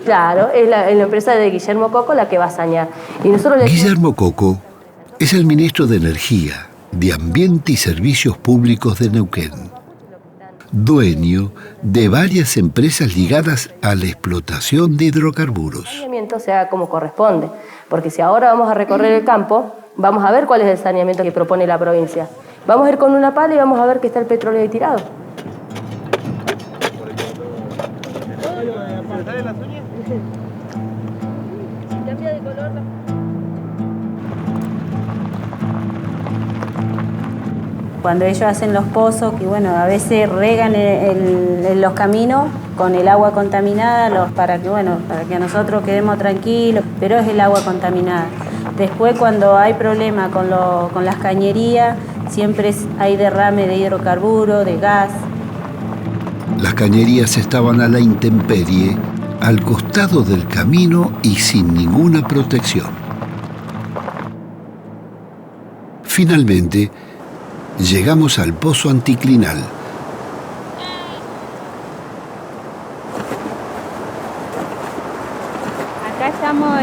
D: Claro, es la empresa de Guillermo Coco la que va a sanear. Y nosotros
A: Guillermo Coco es el ministro de Energía, de Ambiente y Servicios Públicos de Neuquén, dueño de varias empresas ligadas a la explotación de hidrocarburos.
D: El saneamiento sea como corresponde, porque si ahora vamos a recorrer el campo, vamos a ver cuál es el saneamiento que propone la provincia. Vamos a ir con una pala y vamos a ver que está el petróleo ahí tirado. Cambia de color.
F: Cuando ellos hacen los pozos, que bueno, a veces regan en los caminos con el agua contaminada, para que nosotros quedemos tranquilos, pero es el agua contaminada. Después, cuando hay problema con las cañerías, siempre hay derrame de hidrocarburos, de gas.
A: Las cañerías estaban a la intemperie, al costado del camino y sin ninguna protección. Finalmente, llegamos al pozo anticlinal.
F: estamos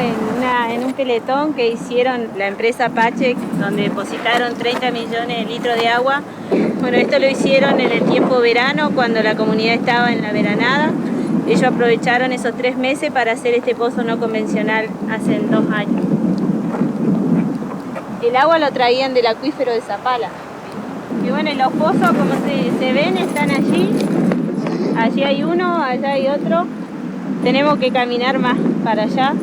F: en un peletón que hicieron la empresa Apache, donde depositaron 30 millones de litros de agua. Bueno, esto lo hicieron en el tiempo verano, cuando la comunidad estaba en la veranada. Ellos aprovecharon esos 3 meses para hacer este pozo no convencional hace 2 años. El agua lo traían del acuífero de Zapala. Y bueno, los pozos, como se ven, están allí. Allí hay uno, allá hay otro. Tenemos que caminar más para allá.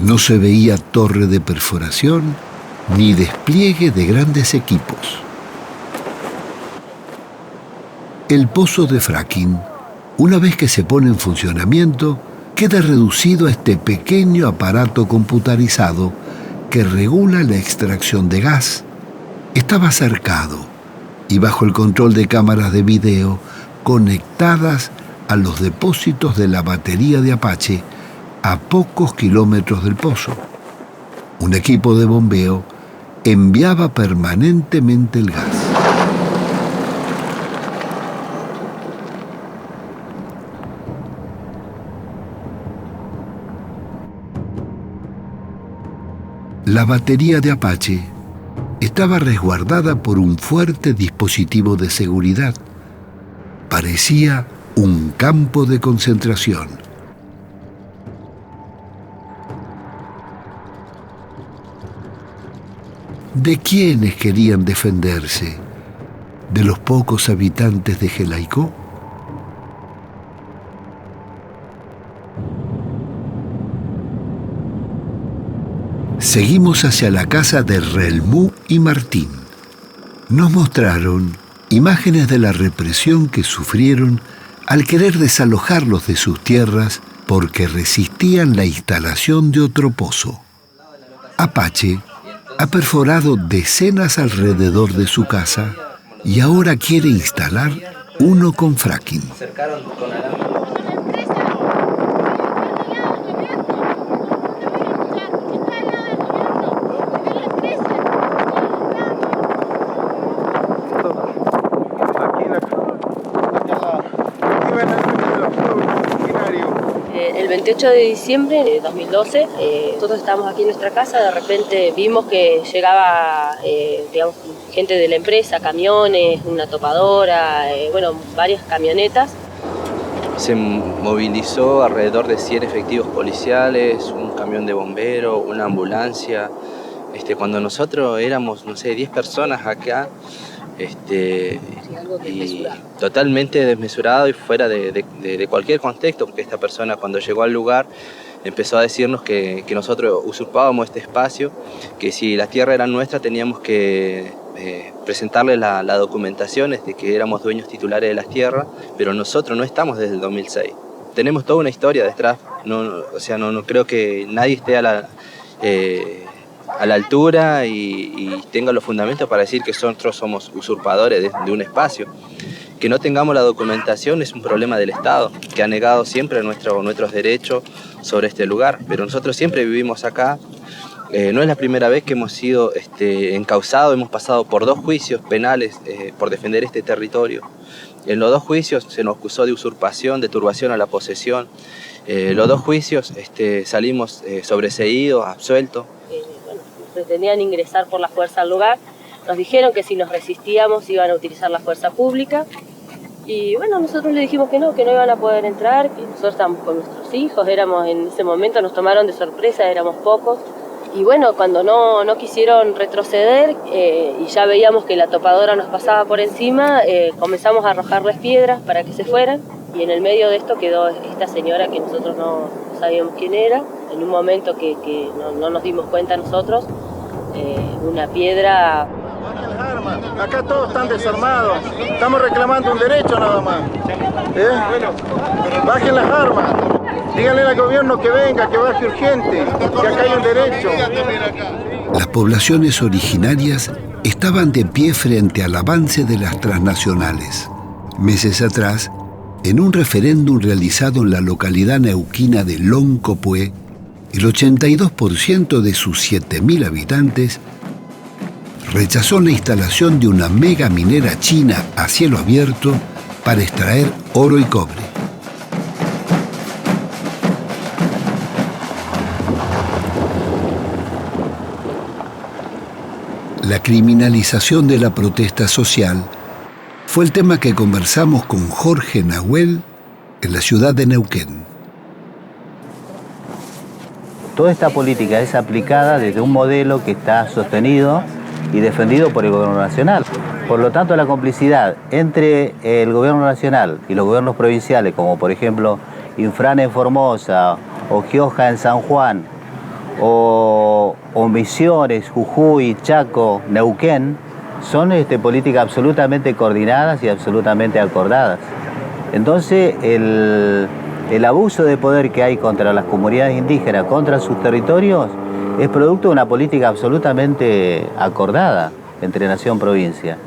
A: No se veía torre de perforación ni despliegue de grandes equipos. El pozo de fracking, una vez que se pone en funcionamiento, queda reducido a este pequeño aparato computarizado que regula la extracción de gas. Estaba cercado y bajo el control de cámaras de video conectadas a los depósitos de la batería de Apache a pocos kilómetros del pozo. Un equipo de bombeo enviaba permanentemente el gas. La batería de Apache estaba resguardada por un fuerte dispositivo de seguridad. Parecía un campo de concentración. ¿De quiénes querían defenderse? ¿De los pocos habitantes de Jelaicó? Seguimos hacia la casa de Relmú y Martín. Nos mostraron imágenes de la represión que sufrieron al querer desalojarlos de sus tierras porque resistían la instalación de otro pozo. Apache ha perforado decenas alrededor de su casa y ahora quiere instalar uno con fracking.
D: El 28 de diciembre de 2012, nosotros estábamos aquí en nuestra casa, de repente vimos que llegaba gente de la empresa, camiones, una topadora, varias camionetas.
G: Se movilizó alrededor de 100 efectivos policiales, un camión de bomberos, una ambulancia. Cuando nosotros éramos, 10 personas acá, y totalmente desmesurado y fuera de cualquier contexto, porque esta persona cuando llegó al lugar empezó a decirnos que nosotros usurpábamos este espacio, que si la tierra era nuestra teníamos que presentarle la documentación de que éramos dueños titulares de las tierras, pero nosotros no estamos desde el 2006. Tenemos toda una historia detrás, no creo que nadie esté a la altura y tenga los fundamentos para decir que nosotros somos usurpadores de un espacio. Que no tengamos la documentación es un problema del Estado, que ha negado siempre nuestros derechos sobre este lugar, pero nosotros siempre vivimos acá. No es la primera vez que hemos sido encausados, hemos pasado por 2 juicios penales por defender este territorio. En los 2 juicios se nos acusó de usurpación, de turbación a la posesión. Los 2 juicios salimos sobreseídos, absueltos.
D: Pretendían ingresar por la fuerza al lugar. Nos dijeron que si nos resistíamos iban a utilizar la fuerza pública. Y nosotros le dijimos que no iban a poder entrar, que nosotros estábamos con nuestros hijos, en ese momento nos tomaron de sorpresa, éramos pocos. Y cuando no quisieron retroceder y ya veíamos que la topadora nos pasaba por encima, comenzamos a arrojarles piedras para que se fueran. Y en el medio de esto quedó esta señora que nosotros no sabíamos quién era. En un momento que no nos dimos cuenta nosotros, una piedra.
H: Acá todos están desarmados, estamos reclamando un derecho nada más. Bajen las armas, díganle al gobierno que venga, que baje urgente, que acá hay un derecho.
A: Las poblaciones originarias estaban de pie frente al avance de las transnacionales. Meses atrás, en un referéndum realizado en la localidad neuquina de Loncopué, el 82% de sus 7.000 habitantes rechazó la instalación de una mega minera china a cielo abierto para extraer oro y cobre. La criminalización de la protesta social fue el tema que conversamos con Jorge Nahuel en la ciudad de Neuquén.
V: Toda esta política es aplicada desde un modelo que está sostenido y defendido por el gobierno nacional. Por lo tanto, la complicidad entre el gobierno nacional y los gobiernos provinciales, como por ejemplo Infran en Formosa, o Gioja en San Juan, o Misiones, Jujuy, Chaco, Neuquén, son políticas absolutamente coordinadas y absolutamente acordadas. Entonces, el abuso de poder que hay contra las comunidades indígenas, contra sus territorios, es producto de una política absolutamente acordada entre nación-provincia.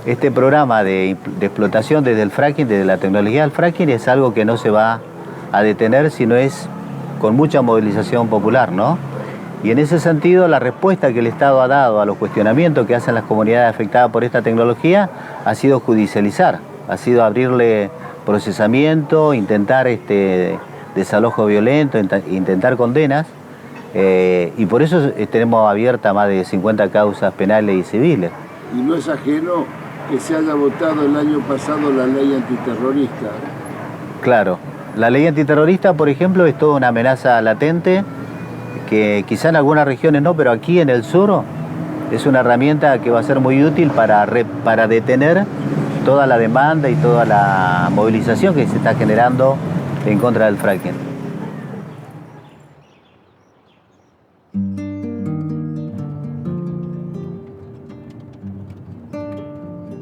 V: Este programa de explotación desde el fracking, desde la tecnología del fracking, es algo que no se va a detener si no es con mucha movilización popular, ¿no? Y en ese sentido, la respuesta que el Estado ha dado a los cuestionamientos que hacen las comunidades afectadas por esta tecnología ha sido judicializar, ha sido abrirle procesamiento, intentar desalojo violento, intentar condenas, y por eso tenemos abiertas más de 50 causas penales y civiles.
H: Y no es ajeno que se haya votado el año pasado la ley antiterrorista.
V: Claro, la ley antiterrorista, por ejemplo, es toda una amenaza latente, que quizá en algunas regiones no, pero aquí en el sur es una herramienta que va a ser muy útil para detener toda la demanda y toda la movilización que se está generando en contra del fracking.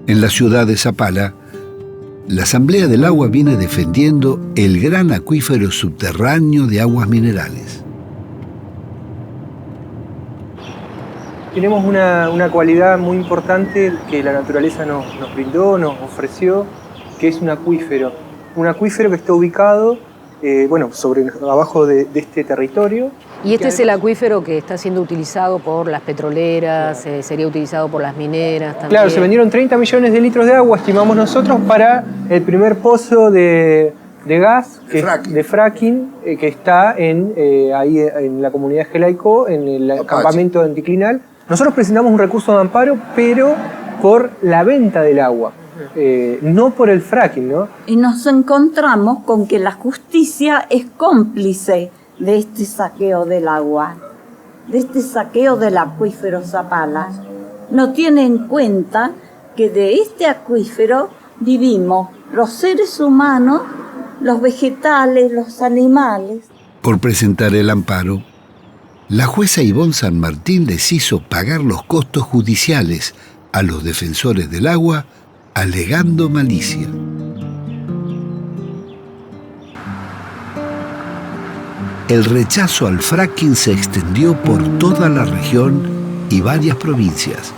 A: En la ciudad de Zapala, la Asamblea del Agua viene defendiendo el gran acuífero subterráneo de aguas minerales.
Q: Tenemos una cualidad muy importante que la naturaleza nos brindó, nos ofreció, que es un acuífero. Un acuífero que está ubicado abajo de este territorio.
T: Y este es el acuífero que está siendo utilizado por las petroleras, sería utilizado por las mineras también.
Q: Claro, se vendieron 30 millones de litros de agua, estimamos nosotros, para el primer pozo de gas, de fracking, que está ahí en la comunidad de Gelaico, en el campamento anticlinal. Nosotros presentamos un recurso de amparo, pero por la venta del agua, no por el fracking, ¿no?
I: Y nos encontramos con que la justicia es cómplice de este saqueo del agua, de este saqueo del acuífero Zapala. No tiene en cuenta que de este acuífero vivimos los seres humanos, los vegetales, los animales.
A: Por presentar el amparo, la jueza Ivonne San Martín les hizo pagar los costos judiciales a los defensores del agua, alegando malicia. El rechazo al fracking se extendió por toda la región y varias provincias.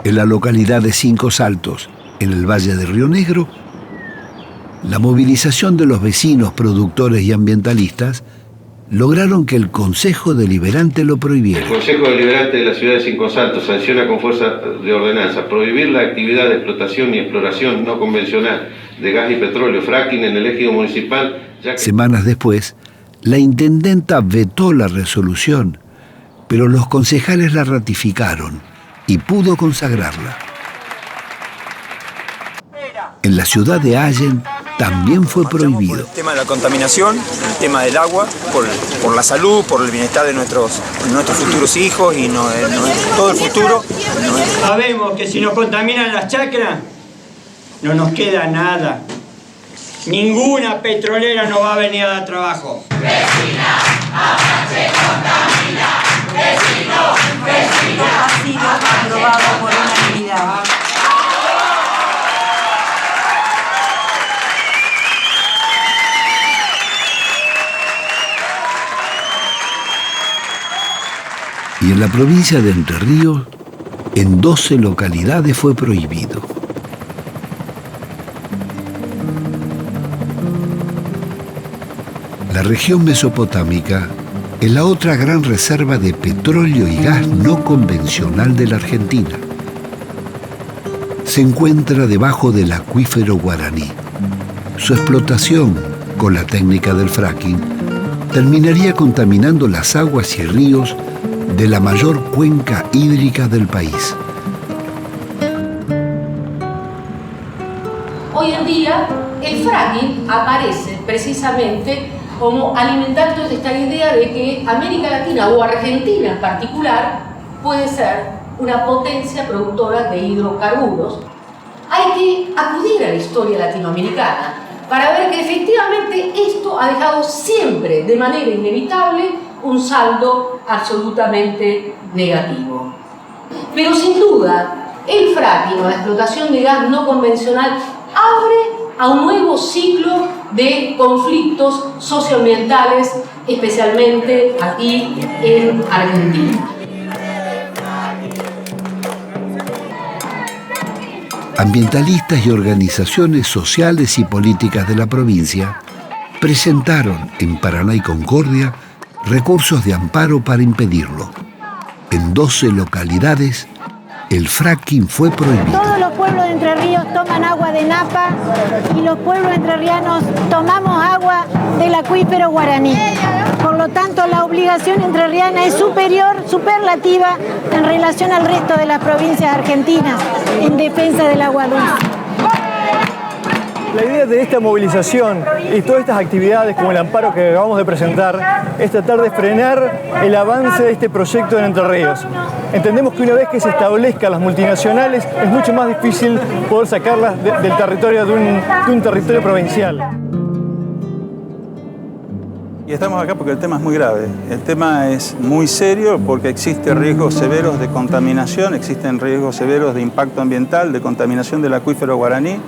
A: En la localidad de Cinco Saltos, en el Valle de Río Negro, la movilización de los vecinos, productores y ambientalistas lograron que el Consejo Deliberante lo prohibiera.
J: El Consejo Deliberante de la ciudad de Cinco Saltos sanciona con fuerza de ordenanza prohibir la actividad de explotación y exploración no convencional de gas y petróleo, fracking en el ejido municipal.
A: Semanas después, la intendenta vetó la resolución, pero los concejales la ratificaron y pudo consagrarla. En la ciudad de Allen también fue prohibido.
L: El tema de la contaminación, el tema del agua, por la salud, por el bienestar de nuestros futuros hijos y todo el futuro.
X: Sabemos que si nos contaminan las chacras, no nos queda nada. Ninguna petrolera nos va a venir a dar trabajo.
Y: Vecina, ahora se contamina. Vecino, ha sido aprobado por unanimidad.
A: Y en la provincia de Entre Ríos, en 12 localidades fue prohibido. La región mesopotámica es la otra gran reserva de petróleo y gas no convencional de la Argentina. Se encuentra debajo del acuífero Guaraní. Su explotación, con la técnica del fracking, terminaría contaminando las aguas y ríos de la mayor cuenca hídrica del país.
E: Hoy en día, el fracking aparece precisamente como alimentando esta idea de que América Latina o Argentina en particular puede ser una potencia productora de hidrocarburos. Hay que acudir a la historia latinoamericana para ver que efectivamente esto ha dejado siempre de manera inevitable un saldo absolutamente negativo. Pero sin duda, el fracking o la explotación de gas no convencional abre a un nuevo ciclo de conflictos socioambientales, especialmente aquí en Argentina.
A: Ambientalistas y organizaciones sociales y políticas de la provincia presentaron en Paraná y Concordia recursos de amparo para impedirlo. En 12 localidades, el fracking fue prohibido.
M: Todos los pueblos de Entre Ríos toman agua de Napa y los pueblos entrerrianos tomamos agua del acuífero guaraní. Por lo tanto, la obligación entrerriana es superlativa en relación al resto de las provincias argentinas en defensa del agua dulce.
N: La idea de esta movilización y todas estas actividades como el amparo que acabamos de presentar es tratar de frenar el avance de este proyecto en Entre Ríos. Entendemos que una vez que se establezcan las multinacionales es mucho más difícil poder sacarlas del territorio de un territorio provincial.
O: Y estamos acá porque el tema es muy grave. El tema es muy serio porque existen riesgos severos de contaminación, existen riesgos severos de impacto ambiental, de contaminación del acuífero guaraní.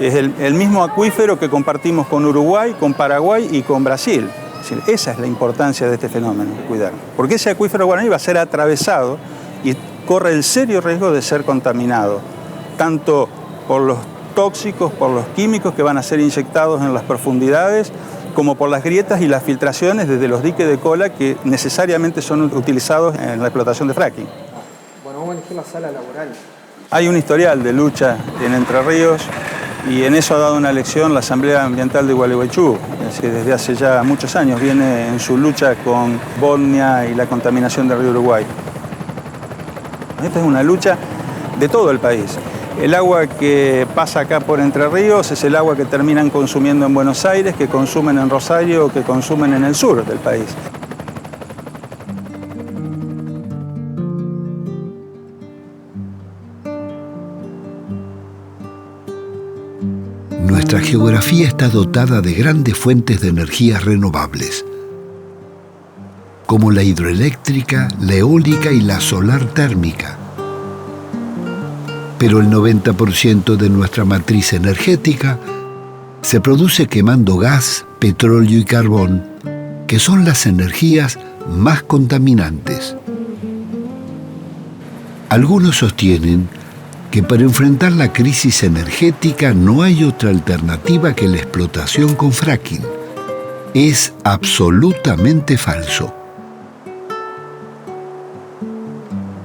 O: Es el mismo acuífero que compartimos con Uruguay, con Paraguay y con Brasil. Es decir, esa es la importancia de este fenómeno, cuidar. Porque ese acuífero guaraní va a ser atravesado y corre el serio riesgo de ser contaminado, tanto por los tóxicos, por los químicos que van a ser inyectados en las profundidades, como por las grietas y las filtraciones desde los diques de cola que necesariamente son utilizados en la explotación de fracking.
N: Bueno, vamos a elegir la sala laboral.
O: Hay un historial de lucha en Entre Ríos y en eso ha dado una lección la Asamblea Ambiental de Gualeguaychú. Es decir, desde hace ya muchos años viene en su lucha con Bosnia y la contaminación del río Uruguay. Esta es una lucha de todo el país. El agua que pasa acá por Entre Ríos es el agua que terminan consumiendo en Buenos Aires, que consumen en Rosario o que consumen en el sur del país.
A: Nuestra geografía está dotada de grandes fuentes de energías renovables, como la hidroeléctrica, la eólica y la solar térmica. Pero el 90% de nuestra matriz energética se produce quemando gas, petróleo y carbón, que son las energías más contaminantes. Algunos sostienen que para enfrentar la crisis energética no hay otra alternativa que la explotación con fracking. Es absolutamente falso.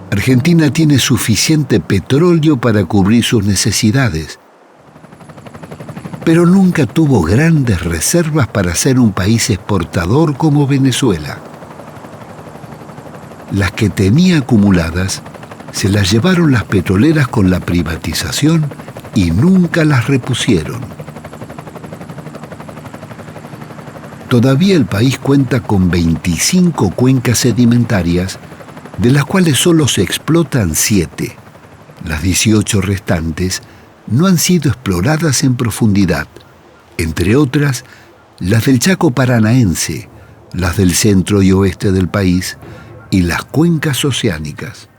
A: Argentina tiene suficiente petróleo para cubrir sus necesidades, pero nunca tuvo grandes reservas para ser un país exportador como Venezuela. Las que tenía acumuladas se las llevaron las petroleras con la privatización y nunca las repusieron. Todavía el país cuenta con 25 cuencas sedimentarias, de las cuales solo se explotan 7. Las 18 restantes no han sido exploradas en profundidad, entre otras las del Chaco paranaense, las del centro y oeste del país y las cuencas oceánicas.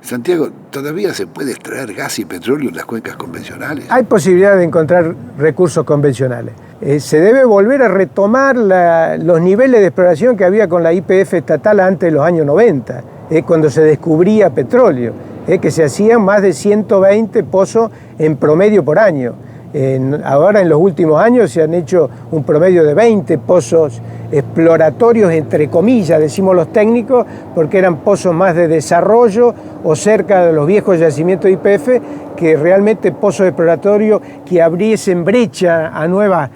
A: Santiago, ¿todavía se puede extraer gas y petróleo en las cuencas convencionales?
Q: Hay posibilidad de encontrar recursos convencionales. Se debe volver a retomar los niveles de exploración que había con la YPF estatal antes de los años 90, cuando se descubría petróleo, que se hacían más de 120 pozos en promedio por año. Ahora en los últimos años se han hecho un promedio de 20 pozos exploratorios, entre comillas, decimos los técnicos, porque eran pozos más de desarrollo o cerca de los viejos yacimientos de YPF, que realmente pozos exploratorios que abriesen brecha a nuevas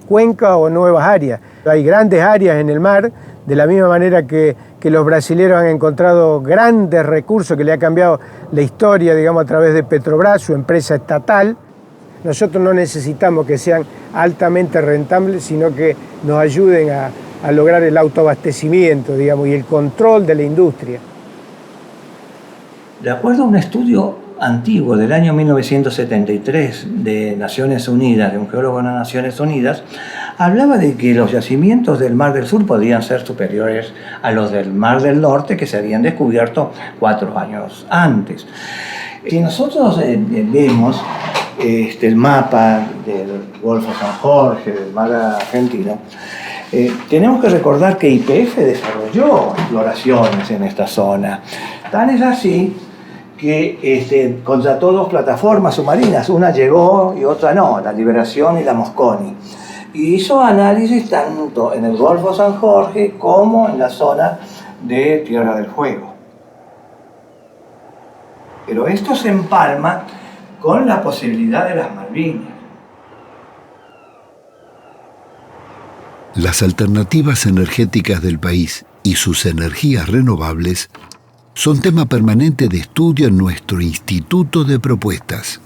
Q: cuencas o nuevas áreas. Hay grandes áreas en el mar, de la misma manera que los brasileños han encontrado grandes recursos que le ha cambiado la historia, digamos, a través de Petrobras, su empresa estatal. Nosotros no necesitamos que sean altamente rentables, sino que nos ayuden a lograr el autoabastecimiento, digamos, y el control de la industria.
B: De acuerdo a un estudio antiguo del año 1973 de Naciones Unidas, de un geólogo de las Naciones Unidas, hablaba de que los yacimientos del Mar del Sur podían ser superiores a los del Mar del Norte, que se habían descubierto 4 años antes. Si nosotros vemos el mapa del Golfo San Jorge, del mar argentino, tenemos que recordar que YPF desarrolló exploraciones en esta zona. Tan es así que contrató 2 plataformas submarinas, una llegó y otra no, la Liberación y la Mosconi. Y hizo análisis tanto en el Golfo San Jorge como en la zona de Tierra del Fuego. Pero esto se empalma con la posibilidad de las Malvinas.
A: Las alternativas energéticas del país y sus energías renovables son tema permanente de estudio en nuestro Instituto de Propuestas.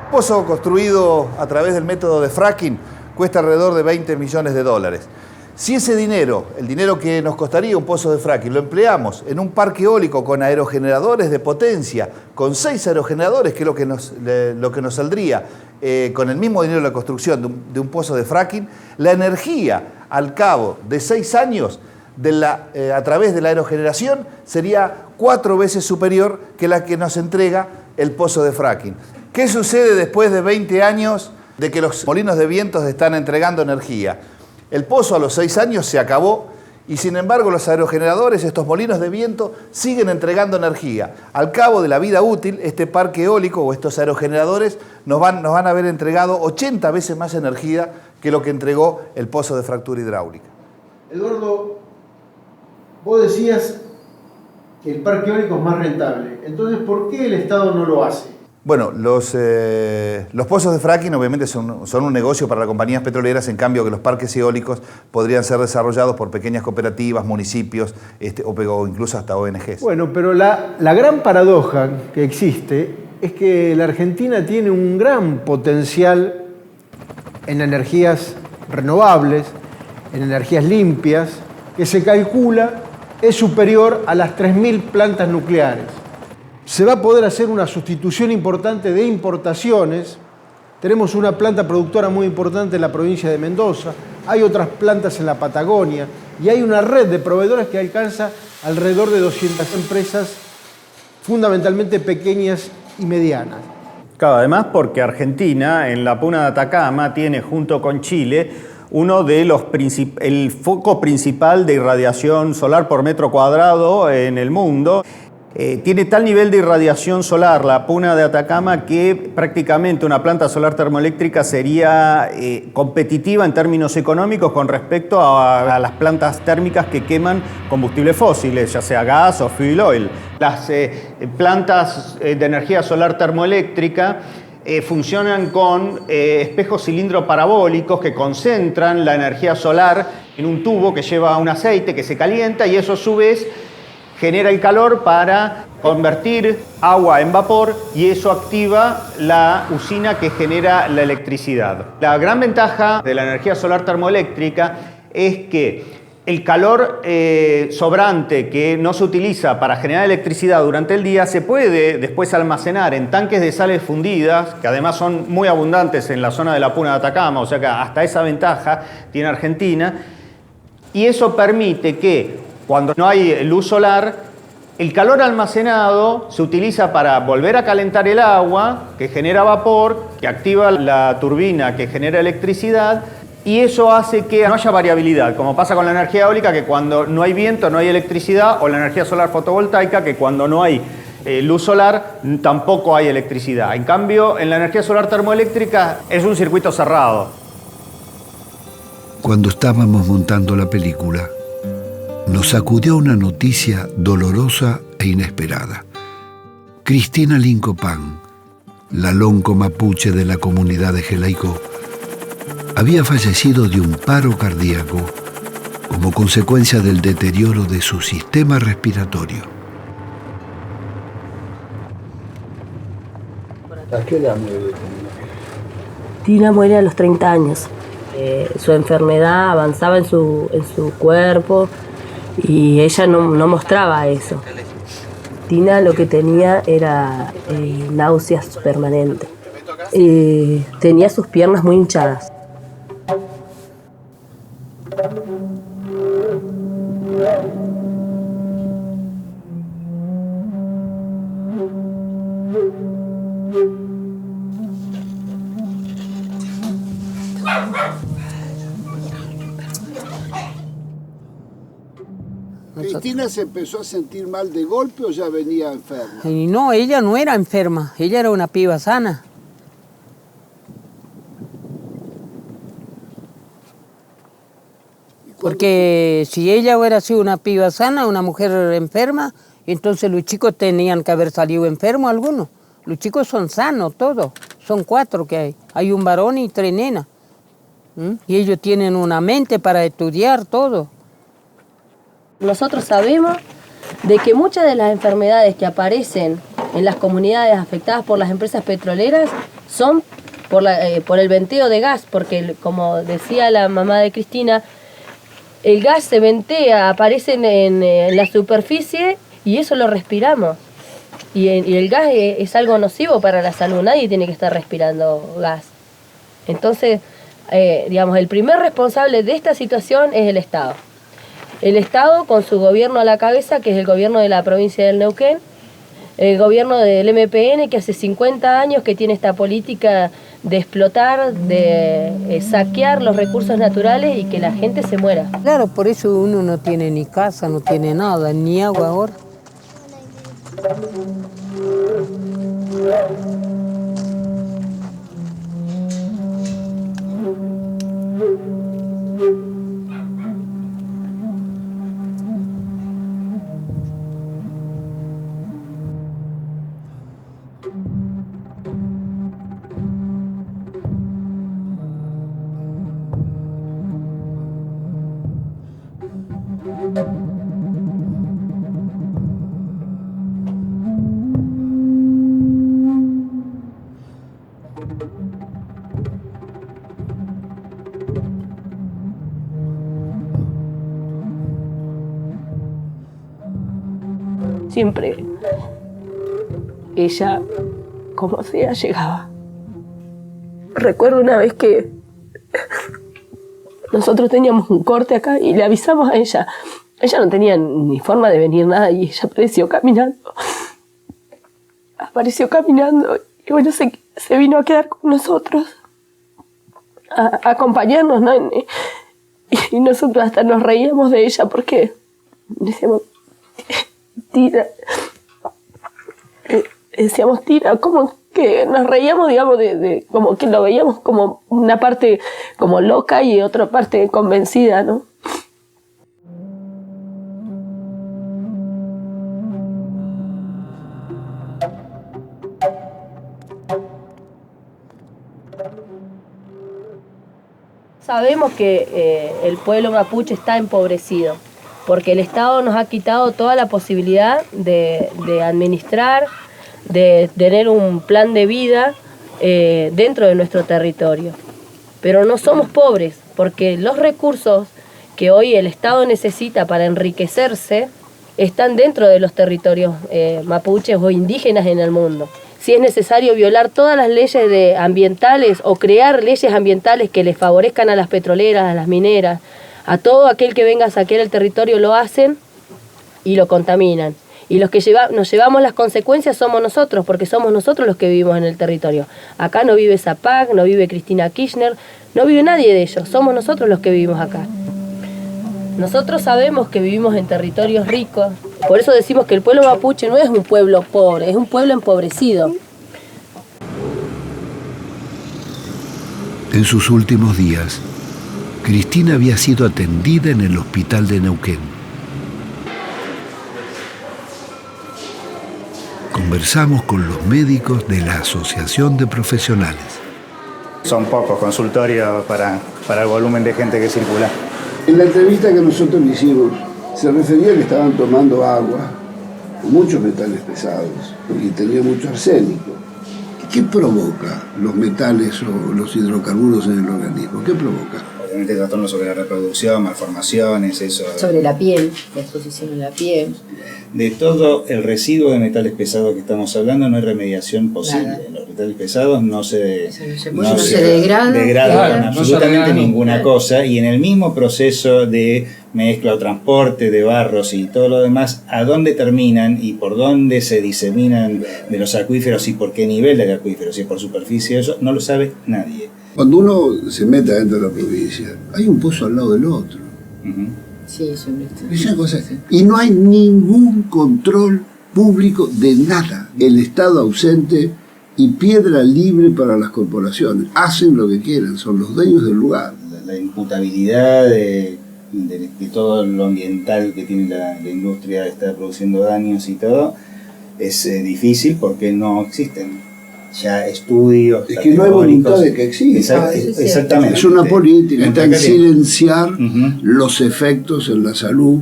P: Un pozo construido a través del método de fracking cuesta alrededor de $20 millones. Si ese dinero, el dinero que nos costaría un pozo de fracking, lo empleamos en un parque eólico con aerogeneradores de potencia, con 6 aerogeneradores, que es lo que nos saldría con el mismo dinero de la construcción de un pozo de fracking, la energía al cabo de 6 años a través de la aerogeneración sería 4 veces superior que la que nos entrega el pozo de fracking. ¿Qué sucede después de 20 años de que los molinos de vientos están entregando energía? El pozo a los 6 años se acabó y sin embargo los aerogeneradores, estos molinos de viento, siguen entregando energía. Al cabo de la vida útil, este parque eólico o estos aerogeneradores nos van a haber entregado 80 veces más energía que lo que entregó el pozo de fractura hidráulica.
R: Eduardo, vos decías que el parque eólico es más rentable. Entonces, ¿por qué el Estado no lo hace?
P: Bueno, los pozos de fracking obviamente son un negocio para las compañías petroleras, en cambio que los parques eólicos podrían ser desarrollados por pequeñas cooperativas, municipios o incluso hasta ONGs.
R: Bueno, pero la gran paradoja que existe es que la Argentina tiene un gran potencial en energías renovables, en energías limpias, que se calcula es superior a las 3.000 plantas nucleares. Se va a poder hacer una sustitución importante de importaciones. Tenemos una planta productora muy importante en la provincia de Mendoza, hay otras plantas en la Patagonia y hay una red de proveedores que alcanza alrededor de 200 empresas, fundamentalmente pequeñas y medianas.
S: Claro, además porque Argentina en la Puna de Atacama tiene junto con Chile uno de el foco principal de irradiación solar por metro cuadrado en el mundo. Tiene tal nivel de irradiación solar la Puna de Atacama que prácticamente una planta solar termoeléctrica sería competitiva en términos económicos con respecto a las plantas térmicas que queman combustibles fósiles, ya sea gas o fuel oil. Las plantas de energía solar termoeléctrica funcionan con espejos cilindro parabólicos que concentran la energía solar en un tubo que lleva un aceite que se calienta y eso a su vez genera el calor para convertir agua en vapor y eso activa la usina que genera la electricidad. La gran ventaja de la energía solar termoeléctrica es que el calor sobrante que no se utiliza para generar electricidad durante el día se puede después almacenar en tanques de sales fundidas, que además son muy abundantes en la zona de la Puna de Atacama, o sea que hasta esa ventaja tiene Argentina, y eso permite que cuando no hay luz solar, el calor almacenado se utiliza para volver a calentar el agua, que genera vapor, que activa la turbina que genera electricidad, y eso hace que no haya variabilidad, como pasa con la energía eólica, que cuando no hay viento no hay electricidad, o la energía solar fotovoltaica, que cuando no hay luz solar tampoco hay electricidad. En cambio, en la energía solar termoeléctrica es un circuito cerrado.
A: Cuando estábamos montando la película, nos sacudió una noticia dolorosa e inesperada. Cristina Lincopán, la lonco mapuche de la comunidad de Jelaicó, había fallecido de un paro cardíaco como consecuencia del deterioro de su sistema respiratorio.
C: ¿A qué edad muere?
D: Tina muere a los 30 años. Su enfermedad avanzaba en su cuerpo y ella no mostraba eso. Tina lo que tenía era náuseas permanentes. Tenía sus piernas muy hinchadas.
C: ¿Cristina se empezó a sentir mal de golpe o ya venía enferma?
F: Y no, ella no era enferma, ella era una piba sana. Porque si ella hubiera sido una piba sana, una mujer enferma, entonces los chicos tenían que haber salido enfermos algunos. Los chicos son sanos todos, son 4 que hay. Hay un varón y 3 nenas. Y ellos tienen una mente para estudiar todo.
D: Nosotros sabemos de que muchas de las enfermedades que aparecen en las comunidades afectadas por las empresas petroleras son por el venteo de gas, porque como decía la mamá de Cristina, el gas se ventea, aparece en la superficie y eso lo respiramos. Y el gas es algo nocivo para la salud, nadie tiene que estar respirando gas. Entonces, digamos, el primer responsable de esta situación es el Estado. El Estado con su gobierno a la cabeza, que es el gobierno de la provincia del Neuquén, el gobierno del MPN, que hace 50 años que tiene esta política de explotar, de saquear los recursos naturales y que la gente se muera.
F: Claro, por eso uno no tiene ni casa, no tiene nada, ni agua ahora.
D: Siempre ella, como sea, llegaba. Recuerdo una vez que nosotros teníamos un corte acá y le avisamos a ella. Ella no tenía ni forma de venir nada y ella apareció caminando. Apareció caminando y bueno, se vino a quedar con nosotros, a acompañarnos, ¿no? Y nosotros hasta nos reíamos de ella porque decíamos, Tira, decíamos Tira, como que nos reíamos, digamos, de como que lo veíamos como una parte como loca y otra parte convencida, ¿no? Sabemos que el pueblo mapuche está empobrecido, porque el Estado nos ha quitado toda la posibilidad de administrar, de tener un plan de vida dentro de nuestro territorio. Pero no somos pobres, porque los recursos que hoy el Estado necesita para enriquecerse están dentro de los territorios mapuches o indígenas en el mundo. Si es necesario violar todas las leyes ambientales o crear leyes ambientales que les favorezcan a las petroleras, a las mineras, a todo aquel que venga a saquear el territorio, lo hacen y lo contaminan. Y los que nos llevamos las consecuencias somos nosotros, porque somos nosotros los que vivimos en el territorio. Acá no vive Zapac, no vive Cristina Kirchner, no vive nadie de ellos, somos nosotros los que vivimos acá. Nosotros sabemos que vivimos en territorios ricos, por eso decimos que el pueblo mapuche no es un pueblo pobre, es un pueblo empobrecido.
A: En sus últimos días, Cristina había sido atendida en el hospital de Neuquén. Con conversamos con los médicos de la Asociación de Profesionales.
S: Son pocos consultorios para el volumen de gente que circula.
C: En la entrevista que nosotros le hicimos, se refería a que estaban tomando agua con muchos metales pesados y tenía mucho arsénico. ¿Qué provoca los metales o los hidrocarburos en el organismo? ¿Qué provoca?
G: Obviamente trastornos sobre la reproducción, malformaciones, eso.
H: Sobre la piel, la exposición en la piel.
G: De todo el residuo de metales pesados que estamos hablando no hay remediación posible. Nada. Los metales pesados no se degradan absolutamente ninguna cosa, y en el mismo proceso de mezcla o transporte de barros y todo lo demás, a dónde terminan y por dónde se diseminan de los acuíferos y por qué nivel del acuífero, si es por superficie, eso no lo sabe nadie.
C: Cuando uno se mete dentro de la provincia, hay un pozo al lado del otro.
H: Sí, sobre esto.
C: Esa cosa es. Y no hay ningún control público de nada. El Estado ausente y piedra libre para las corporaciones. Hacen lo que quieran, son los dueños del lugar.
G: La imputabilidad de todo lo ambiental que tiene la industria está produciendo daños y todo es difícil porque no existen ya estudios.
C: Es que no hay voluntad de que exista.
G: Exactamente.
C: Es una política, está en silenciar los efectos en la salud,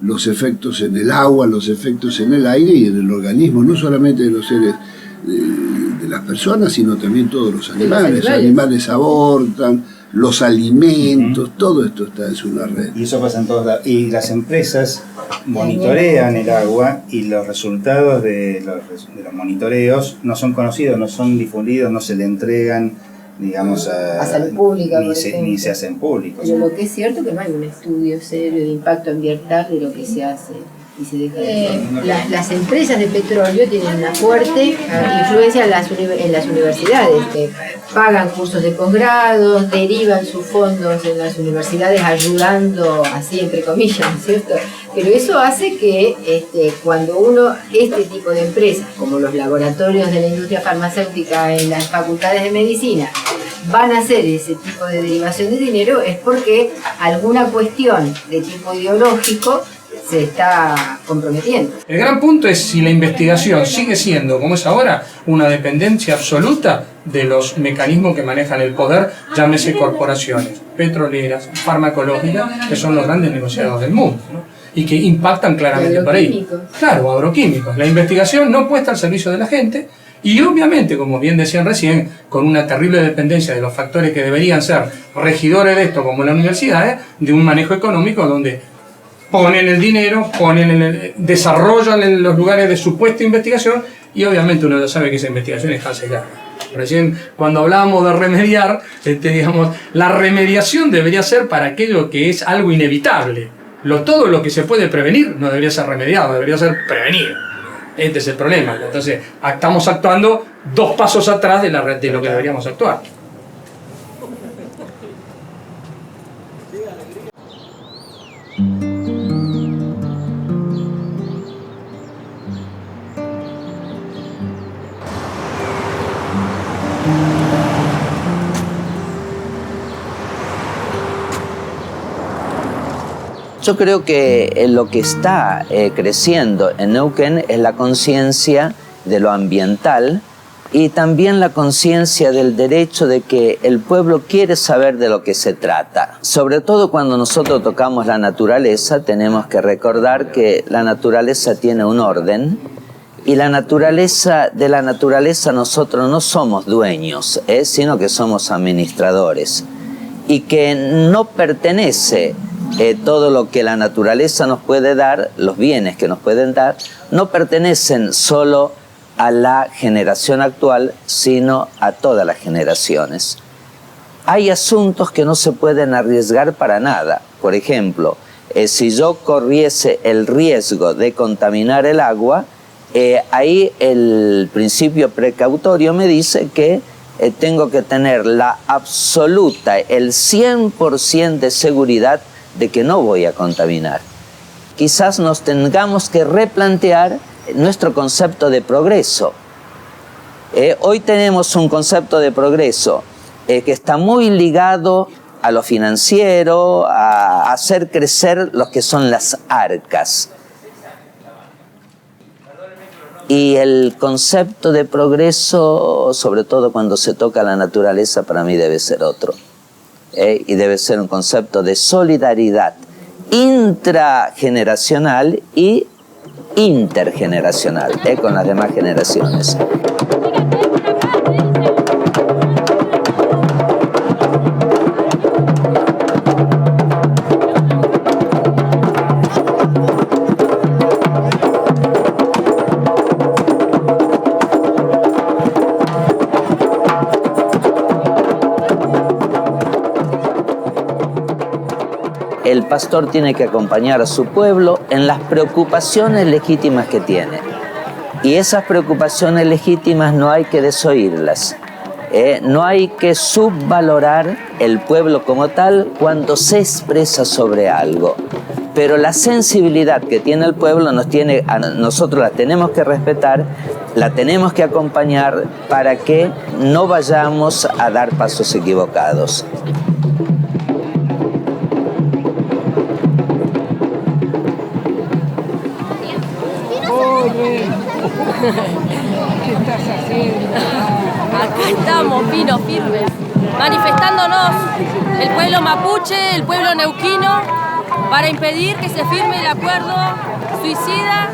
C: los efectos en el agua, los efectos en el aire y en el organismo, no solamente de los seres, de las personas, sino también todos los animales. Los animales abortan, los alimentos, todo esto es una red.
G: Y eso pasa en todos lados. Y las empresas monitorean el agua y los resultados de los monitoreos no son conocidos, no son difundidos, no se le entregan, digamos, a salud pública, ni se hacen públicos.
H: Pero lo que es cierto es que no hay un estudio serio de impacto ambiental de lo que se hace. Y se deja las empresas de petróleo tienen una fuerte influencia en las universidades, que pagan cursos de posgrado, derivan sus fondos en las universidades ayudando, así entre comillas, ¿cierto? Pero eso hace que cuando este tipo de empresas, como los laboratorios de la industria farmacéutica en las facultades de medicina, van a hacer ese tipo de derivación de dinero, es porque alguna cuestión de tipo ideológico se está comprometiendo.
K: El gran punto es si la investigación sigue siendo, como es ahora, una dependencia absoluta de los mecanismos que manejan el poder, llámese corporaciones petroleras, farmacológicas, que son los grandes negociadores del mundo, ¿no? Y que impactan claramente por ahí. Claro, agroquímicos. La investigación no puesta al servicio de la gente y obviamente, como bien decían recién, con una terrible dependencia de los factores que deberían ser regidores de esto, como las universidades, de un manejo económico donde ponen el dinero, desarrollan en los lugares de supuesta investigación y obviamente uno ya sabe que esa investigación es falsa. Recién cuando hablábamos de remediar, digamos, la remediación debería ser para aquello que es algo inevitable. Todo lo que se puede prevenir no debería ser remediado, debería ser prevenido. Este es el problema. Entonces estamos actuando 2 pasos atrás de lo que deberíamos actuar.
U: Yo creo que lo que está creciendo en Neuquén es la conciencia de lo ambiental y también la conciencia del derecho de que el pueblo quiere saber de lo que se trata. Sobre todo cuando nosotros tocamos la naturaleza, tenemos que recordar que la naturaleza tiene un orden y de la naturaleza nosotros no somos dueños, sino que somos administradores y que no pertenece todo lo que la naturaleza nos puede dar, los bienes que nos pueden dar, no pertenecen solo a la generación actual, sino a todas las generaciones. Hay asuntos que no se pueden arriesgar para nada. Por ejemplo, si yo corriese el riesgo de contaminar el agua, ahí el principio precautorio me dice que tengo que tener la absoluta, el 100% de seguridad de que no voy a contaminar. Quizás nos tengamos que replantear nuestro concepto de progreso. Hoy tenemos un concepto de progreso que está muy ligado a lo financiero, a hacer crecer lo que son las arcas. Y el concepto de progreso, sobre todo cuando se toca la naturaleza, para mí debe ser otro. Y debe ser un concepto de solidaridad intrageneracional y intergeneracional con las demás generaciones. El pastor tiene que acompañar a su pueblo en las preocupaciones legítimas que tiene. Y esas preocupaciones legítimas no hay que desoírlas. No hay que subvalorar el pueblo como tal cuando se expresa sobre algo. Pero la sensibilidad que tiene el pueblo nosotros la tenemos que respetar, la tenemos que acompañar para que no vayamos a dar pasos equivocados.
D: ¿Qué estás haciendo? Acá estamos, Pino, firmes, manifestándonos, el pueblo mapuche, el pueblo neuquino, para impedir que se firme el acuerdo suicida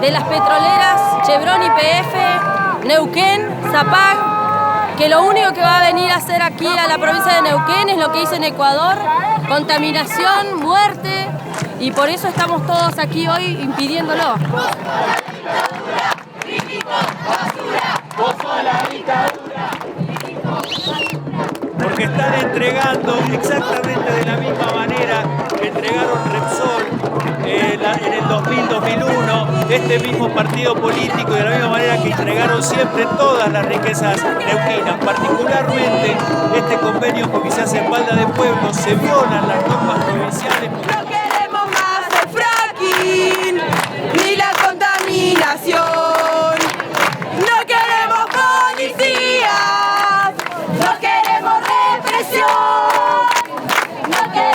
D: de las petroleras Chevron, YPF, Neuquén, Zapag, que lo único que va a venir a hacer aquí a la provincia de Neuquén es lo que hizo en Ecuador, contaminación, muerte, y por eso estamos todos aquí hoy impidiéndolo.
I: Porque están entregando exactamente de la misma manera que entregaron Repsol en el 2000-2001, este mismo partido político, y de la misma manera que entregaron siempre todas las riquezas neuquinas. Particularmente este convenio, porque se hace en Balda de Pueblo, se violan las normas provinciales.
Y: No queremos más el fracking, ni la contaminación. No queremos policías, no queremos represión.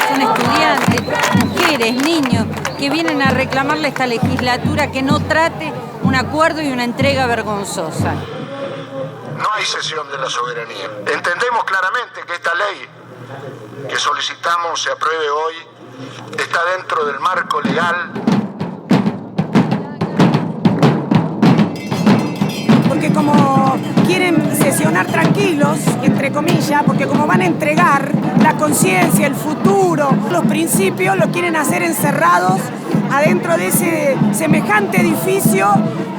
J: Son estudiantes, mujeres, niños, que vienen a reclamarle a esta legislatura que no trate un acuerdo y una entrega vergonzosa.
T: No hay cesión de la soberanía. Entendemos claramente que esta ley que solicitamos se apruebe hoy está dentro del marco legal.
V: Porque como quieren sesionar tranquilos, entre comillas, porque como van a entregar la conciencia, el futuro, los principios, lo quieren hacer encerrados adentro de ese semejante edificio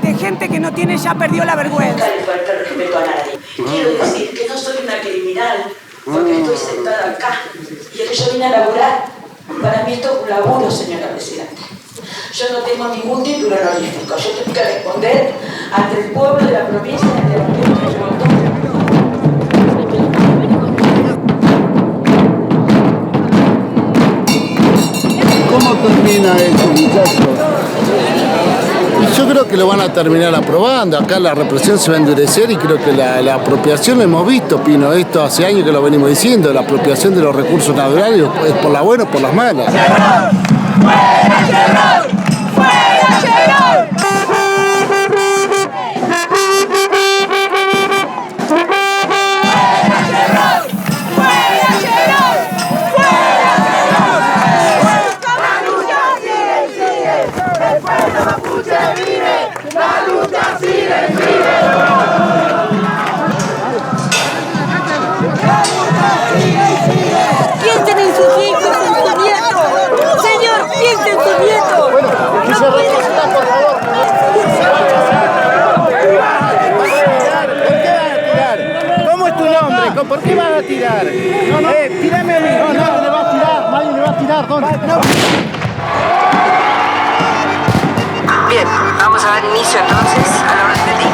V: de gente que no tiene, ya perdió la vergüenza.
Y: No falta respeto a nadie. Quiero decir que no soy una criminal porque estoy sentada acá y que yo vine a laburar. Para mí esto es un laburo, señora Presidenta. Yo no tengo ningún título honorífico. Yo tengo que responder ante el pueblo de la provincia de Neuquén.
C: ¿Cómo termina esto, muchachos? Y yo creo que lo van a terminar aprobando. Acá la represión se va a endurecer y creo que la apropiación, lo hemos visto, Pino, esto hace años que lo venimos diciendo, la apropiación de los recursos naturales es por las buenas o por las malas.
Y: ¡Fuera Chevron! ¡Fuera Chevron! ¡La lucha sigue, sigue!
J: Piensen en sus hijos, en sus nietos. Señor, piensen en sus nietos.
C: Bueno, que se retroceda, por favor. ¿Por qué van a tirar? ¿Cómo es tu nombre? ¿Por qué van a tirar? Tírame a mí. No, nadie le va a tirar. Nadie le va a tirar.
Y: Bien, vamos a dar inicio entonces a la orden del día.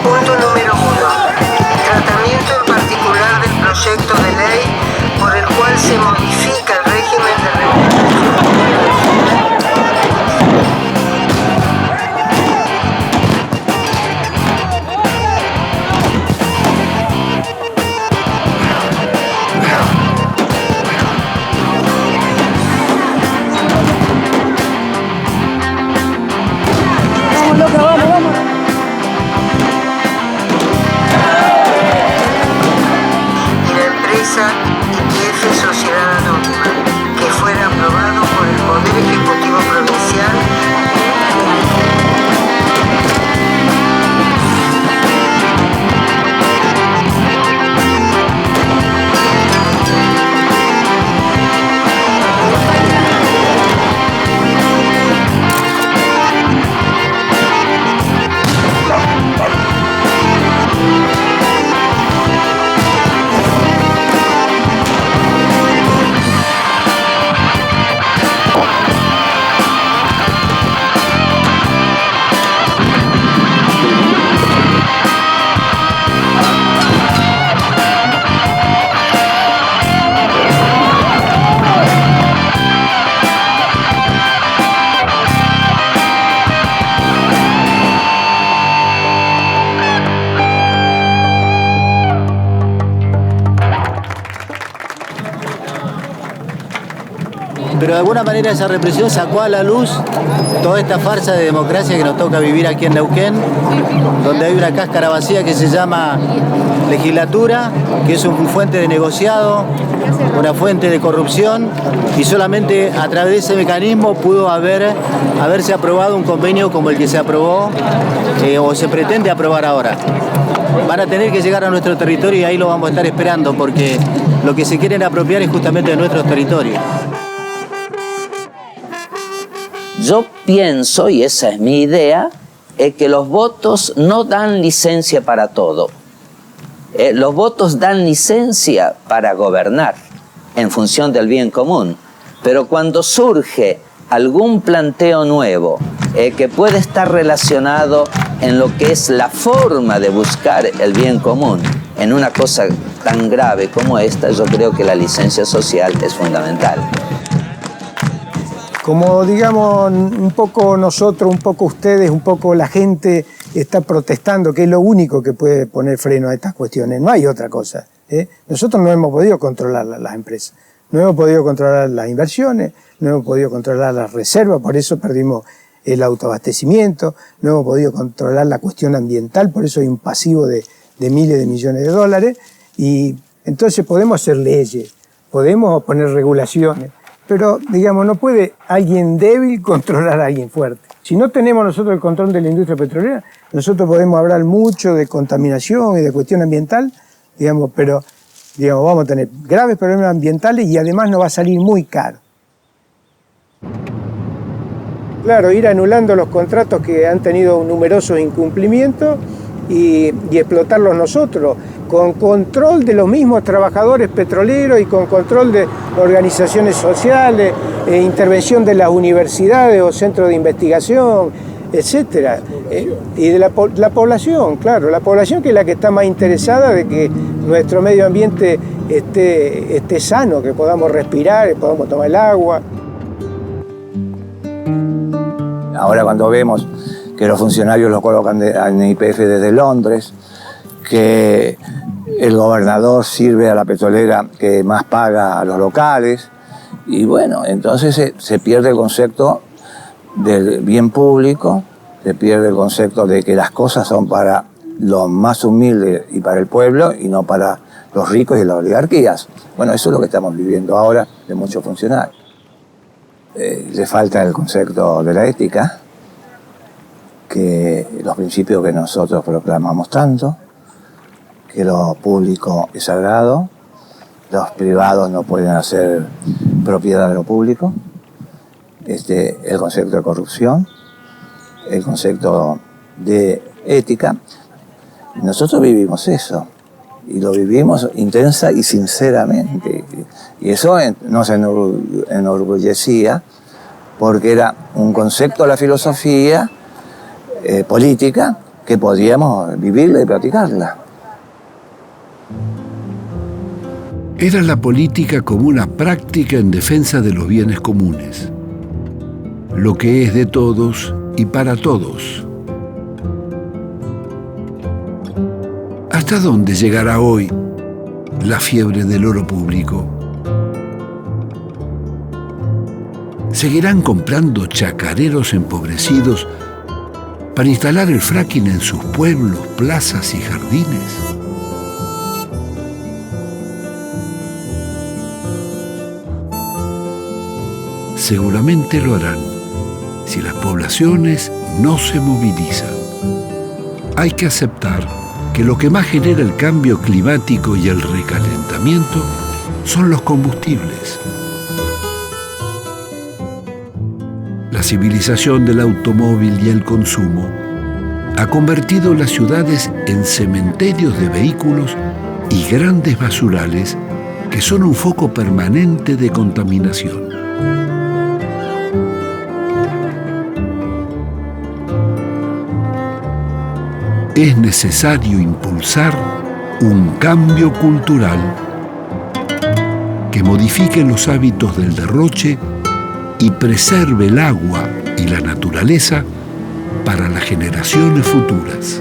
Y: Punto número 1. Tratamiento en particular del proyecto de ley por el cual se modifica el régimen de
E: pero de alguna manera esa represión sacó a la luz toda esta farsa de democracia que nos toca vivir aquí en Neuquén, donde hay una cáscara vacía que se llama legislatura, que es una fuente de negociado, una fuente de corrupción, y solamente a través de ese mecanismo pudo haberse aprobado un convenio como el que se aprobó o se pretende aprobar ahora. Van a tener que llegar a nuestro territorio y ahí lo vamos a estar esperando, porque lo que se quieren apropiar es justamente de nuestros territorios.
U: Yo pienso, y esa es mi idea, que los votos no dan licencia para todo. Los votos dan licencia para gobernar en función del bien común, pero cuando surge algún planteo nuevo que puede estar relacionado en lo que es la forma de buscar el bien común, en una cosa tan grave como esta, yo creo que la licencia social es fundamental.
Q: Como digamos, un poco nosotros, un poco ustedes, un poco la gente está protestando, que es lo único que puede poner freno a estas cuestiones, no hay otra cosa. Nosotros no hemos podido controlar las empresas, no hemos podido controlar las inversiones, no hemos podido controlar las reservas, por eso perdimos el autoabastecimiento, no hemos podido controlar la cuestión ambiental, por eso hay un pasivo de miles de millones de dólares, y entonces podemos hacer leyes, podemos poner regulaciones, pero digamos, no puede alguien débil controlar a alguien fuerte. Si no tenemos nosotros el control de la industria petrolera, nosotros podemos hablar mucho de contaminación y de cuestión ambiental, digamos, pero digamos, vamos a tener graves problemas ambientales y además nos va a salir muy caro. Claro, ir anulando los contratos que han tenido numerosos incumplimientos y explotarlos nosotros, con control de los mismos trabajadores petroleros y con control de organizaciones sociales, intervención de las universidades o centros de investigación, etcétera. Y de la población, claro, la población que es la que está más interesada de que nuestro medio ambiente esté sano, que podamos respirar, que podamos tomar el agua.
L: Ahora cuando vemos que los funcionarios los colocan en YPF desde Londres, que el gobernador sirve a la petrolera que más paga a los locales, y bueno, entonces se pierde el concepto del bien público, se pierde el concepto de que las cosas son para los más humildes y para el pueblo y no para los ricos y las oligarquías. Bueno, eso es lo que estamos viviendo ahora de muchos funcionarios. Le falta el concepto de la ética, que los principios que nosotros proclamamos tanto, que lo público es sagrado, los privados no pueden hacer propiedad de lo público, el concepto de corrupción, el concepto de ética. Nosotros vivimos eso, y lo vivimos intensa y sinceramente, y eso nos enorgullecía, porque era un concepto de la filosofía política que podíamos vivirla y practicarla.
A: Era la política como una práctica en defensa de los bienes comunes, lo que es de todos y para todos. ¿Hasta dónde llegará hoy la fiebre del oro público? ¿Seguirán comprando chacareros empobrecidos para instalar el fracking en sus pueblos, plazas y jardines? Seguramente lo harán si las poblaciones no se movilizan. Hay que aceptar que lo que más genera el cambio climático y el recalentamiento son los combustibles. La civilización del automóvil y el consumo ha convertido las ciudades en cementerios de vehículos y grandes basurales que son un foco permanente de contaminación. Es necesario impulsar un cambio cultural que modifique los hábitos del derroche y preserve el agua y la naturaleza para las generaciones futuras.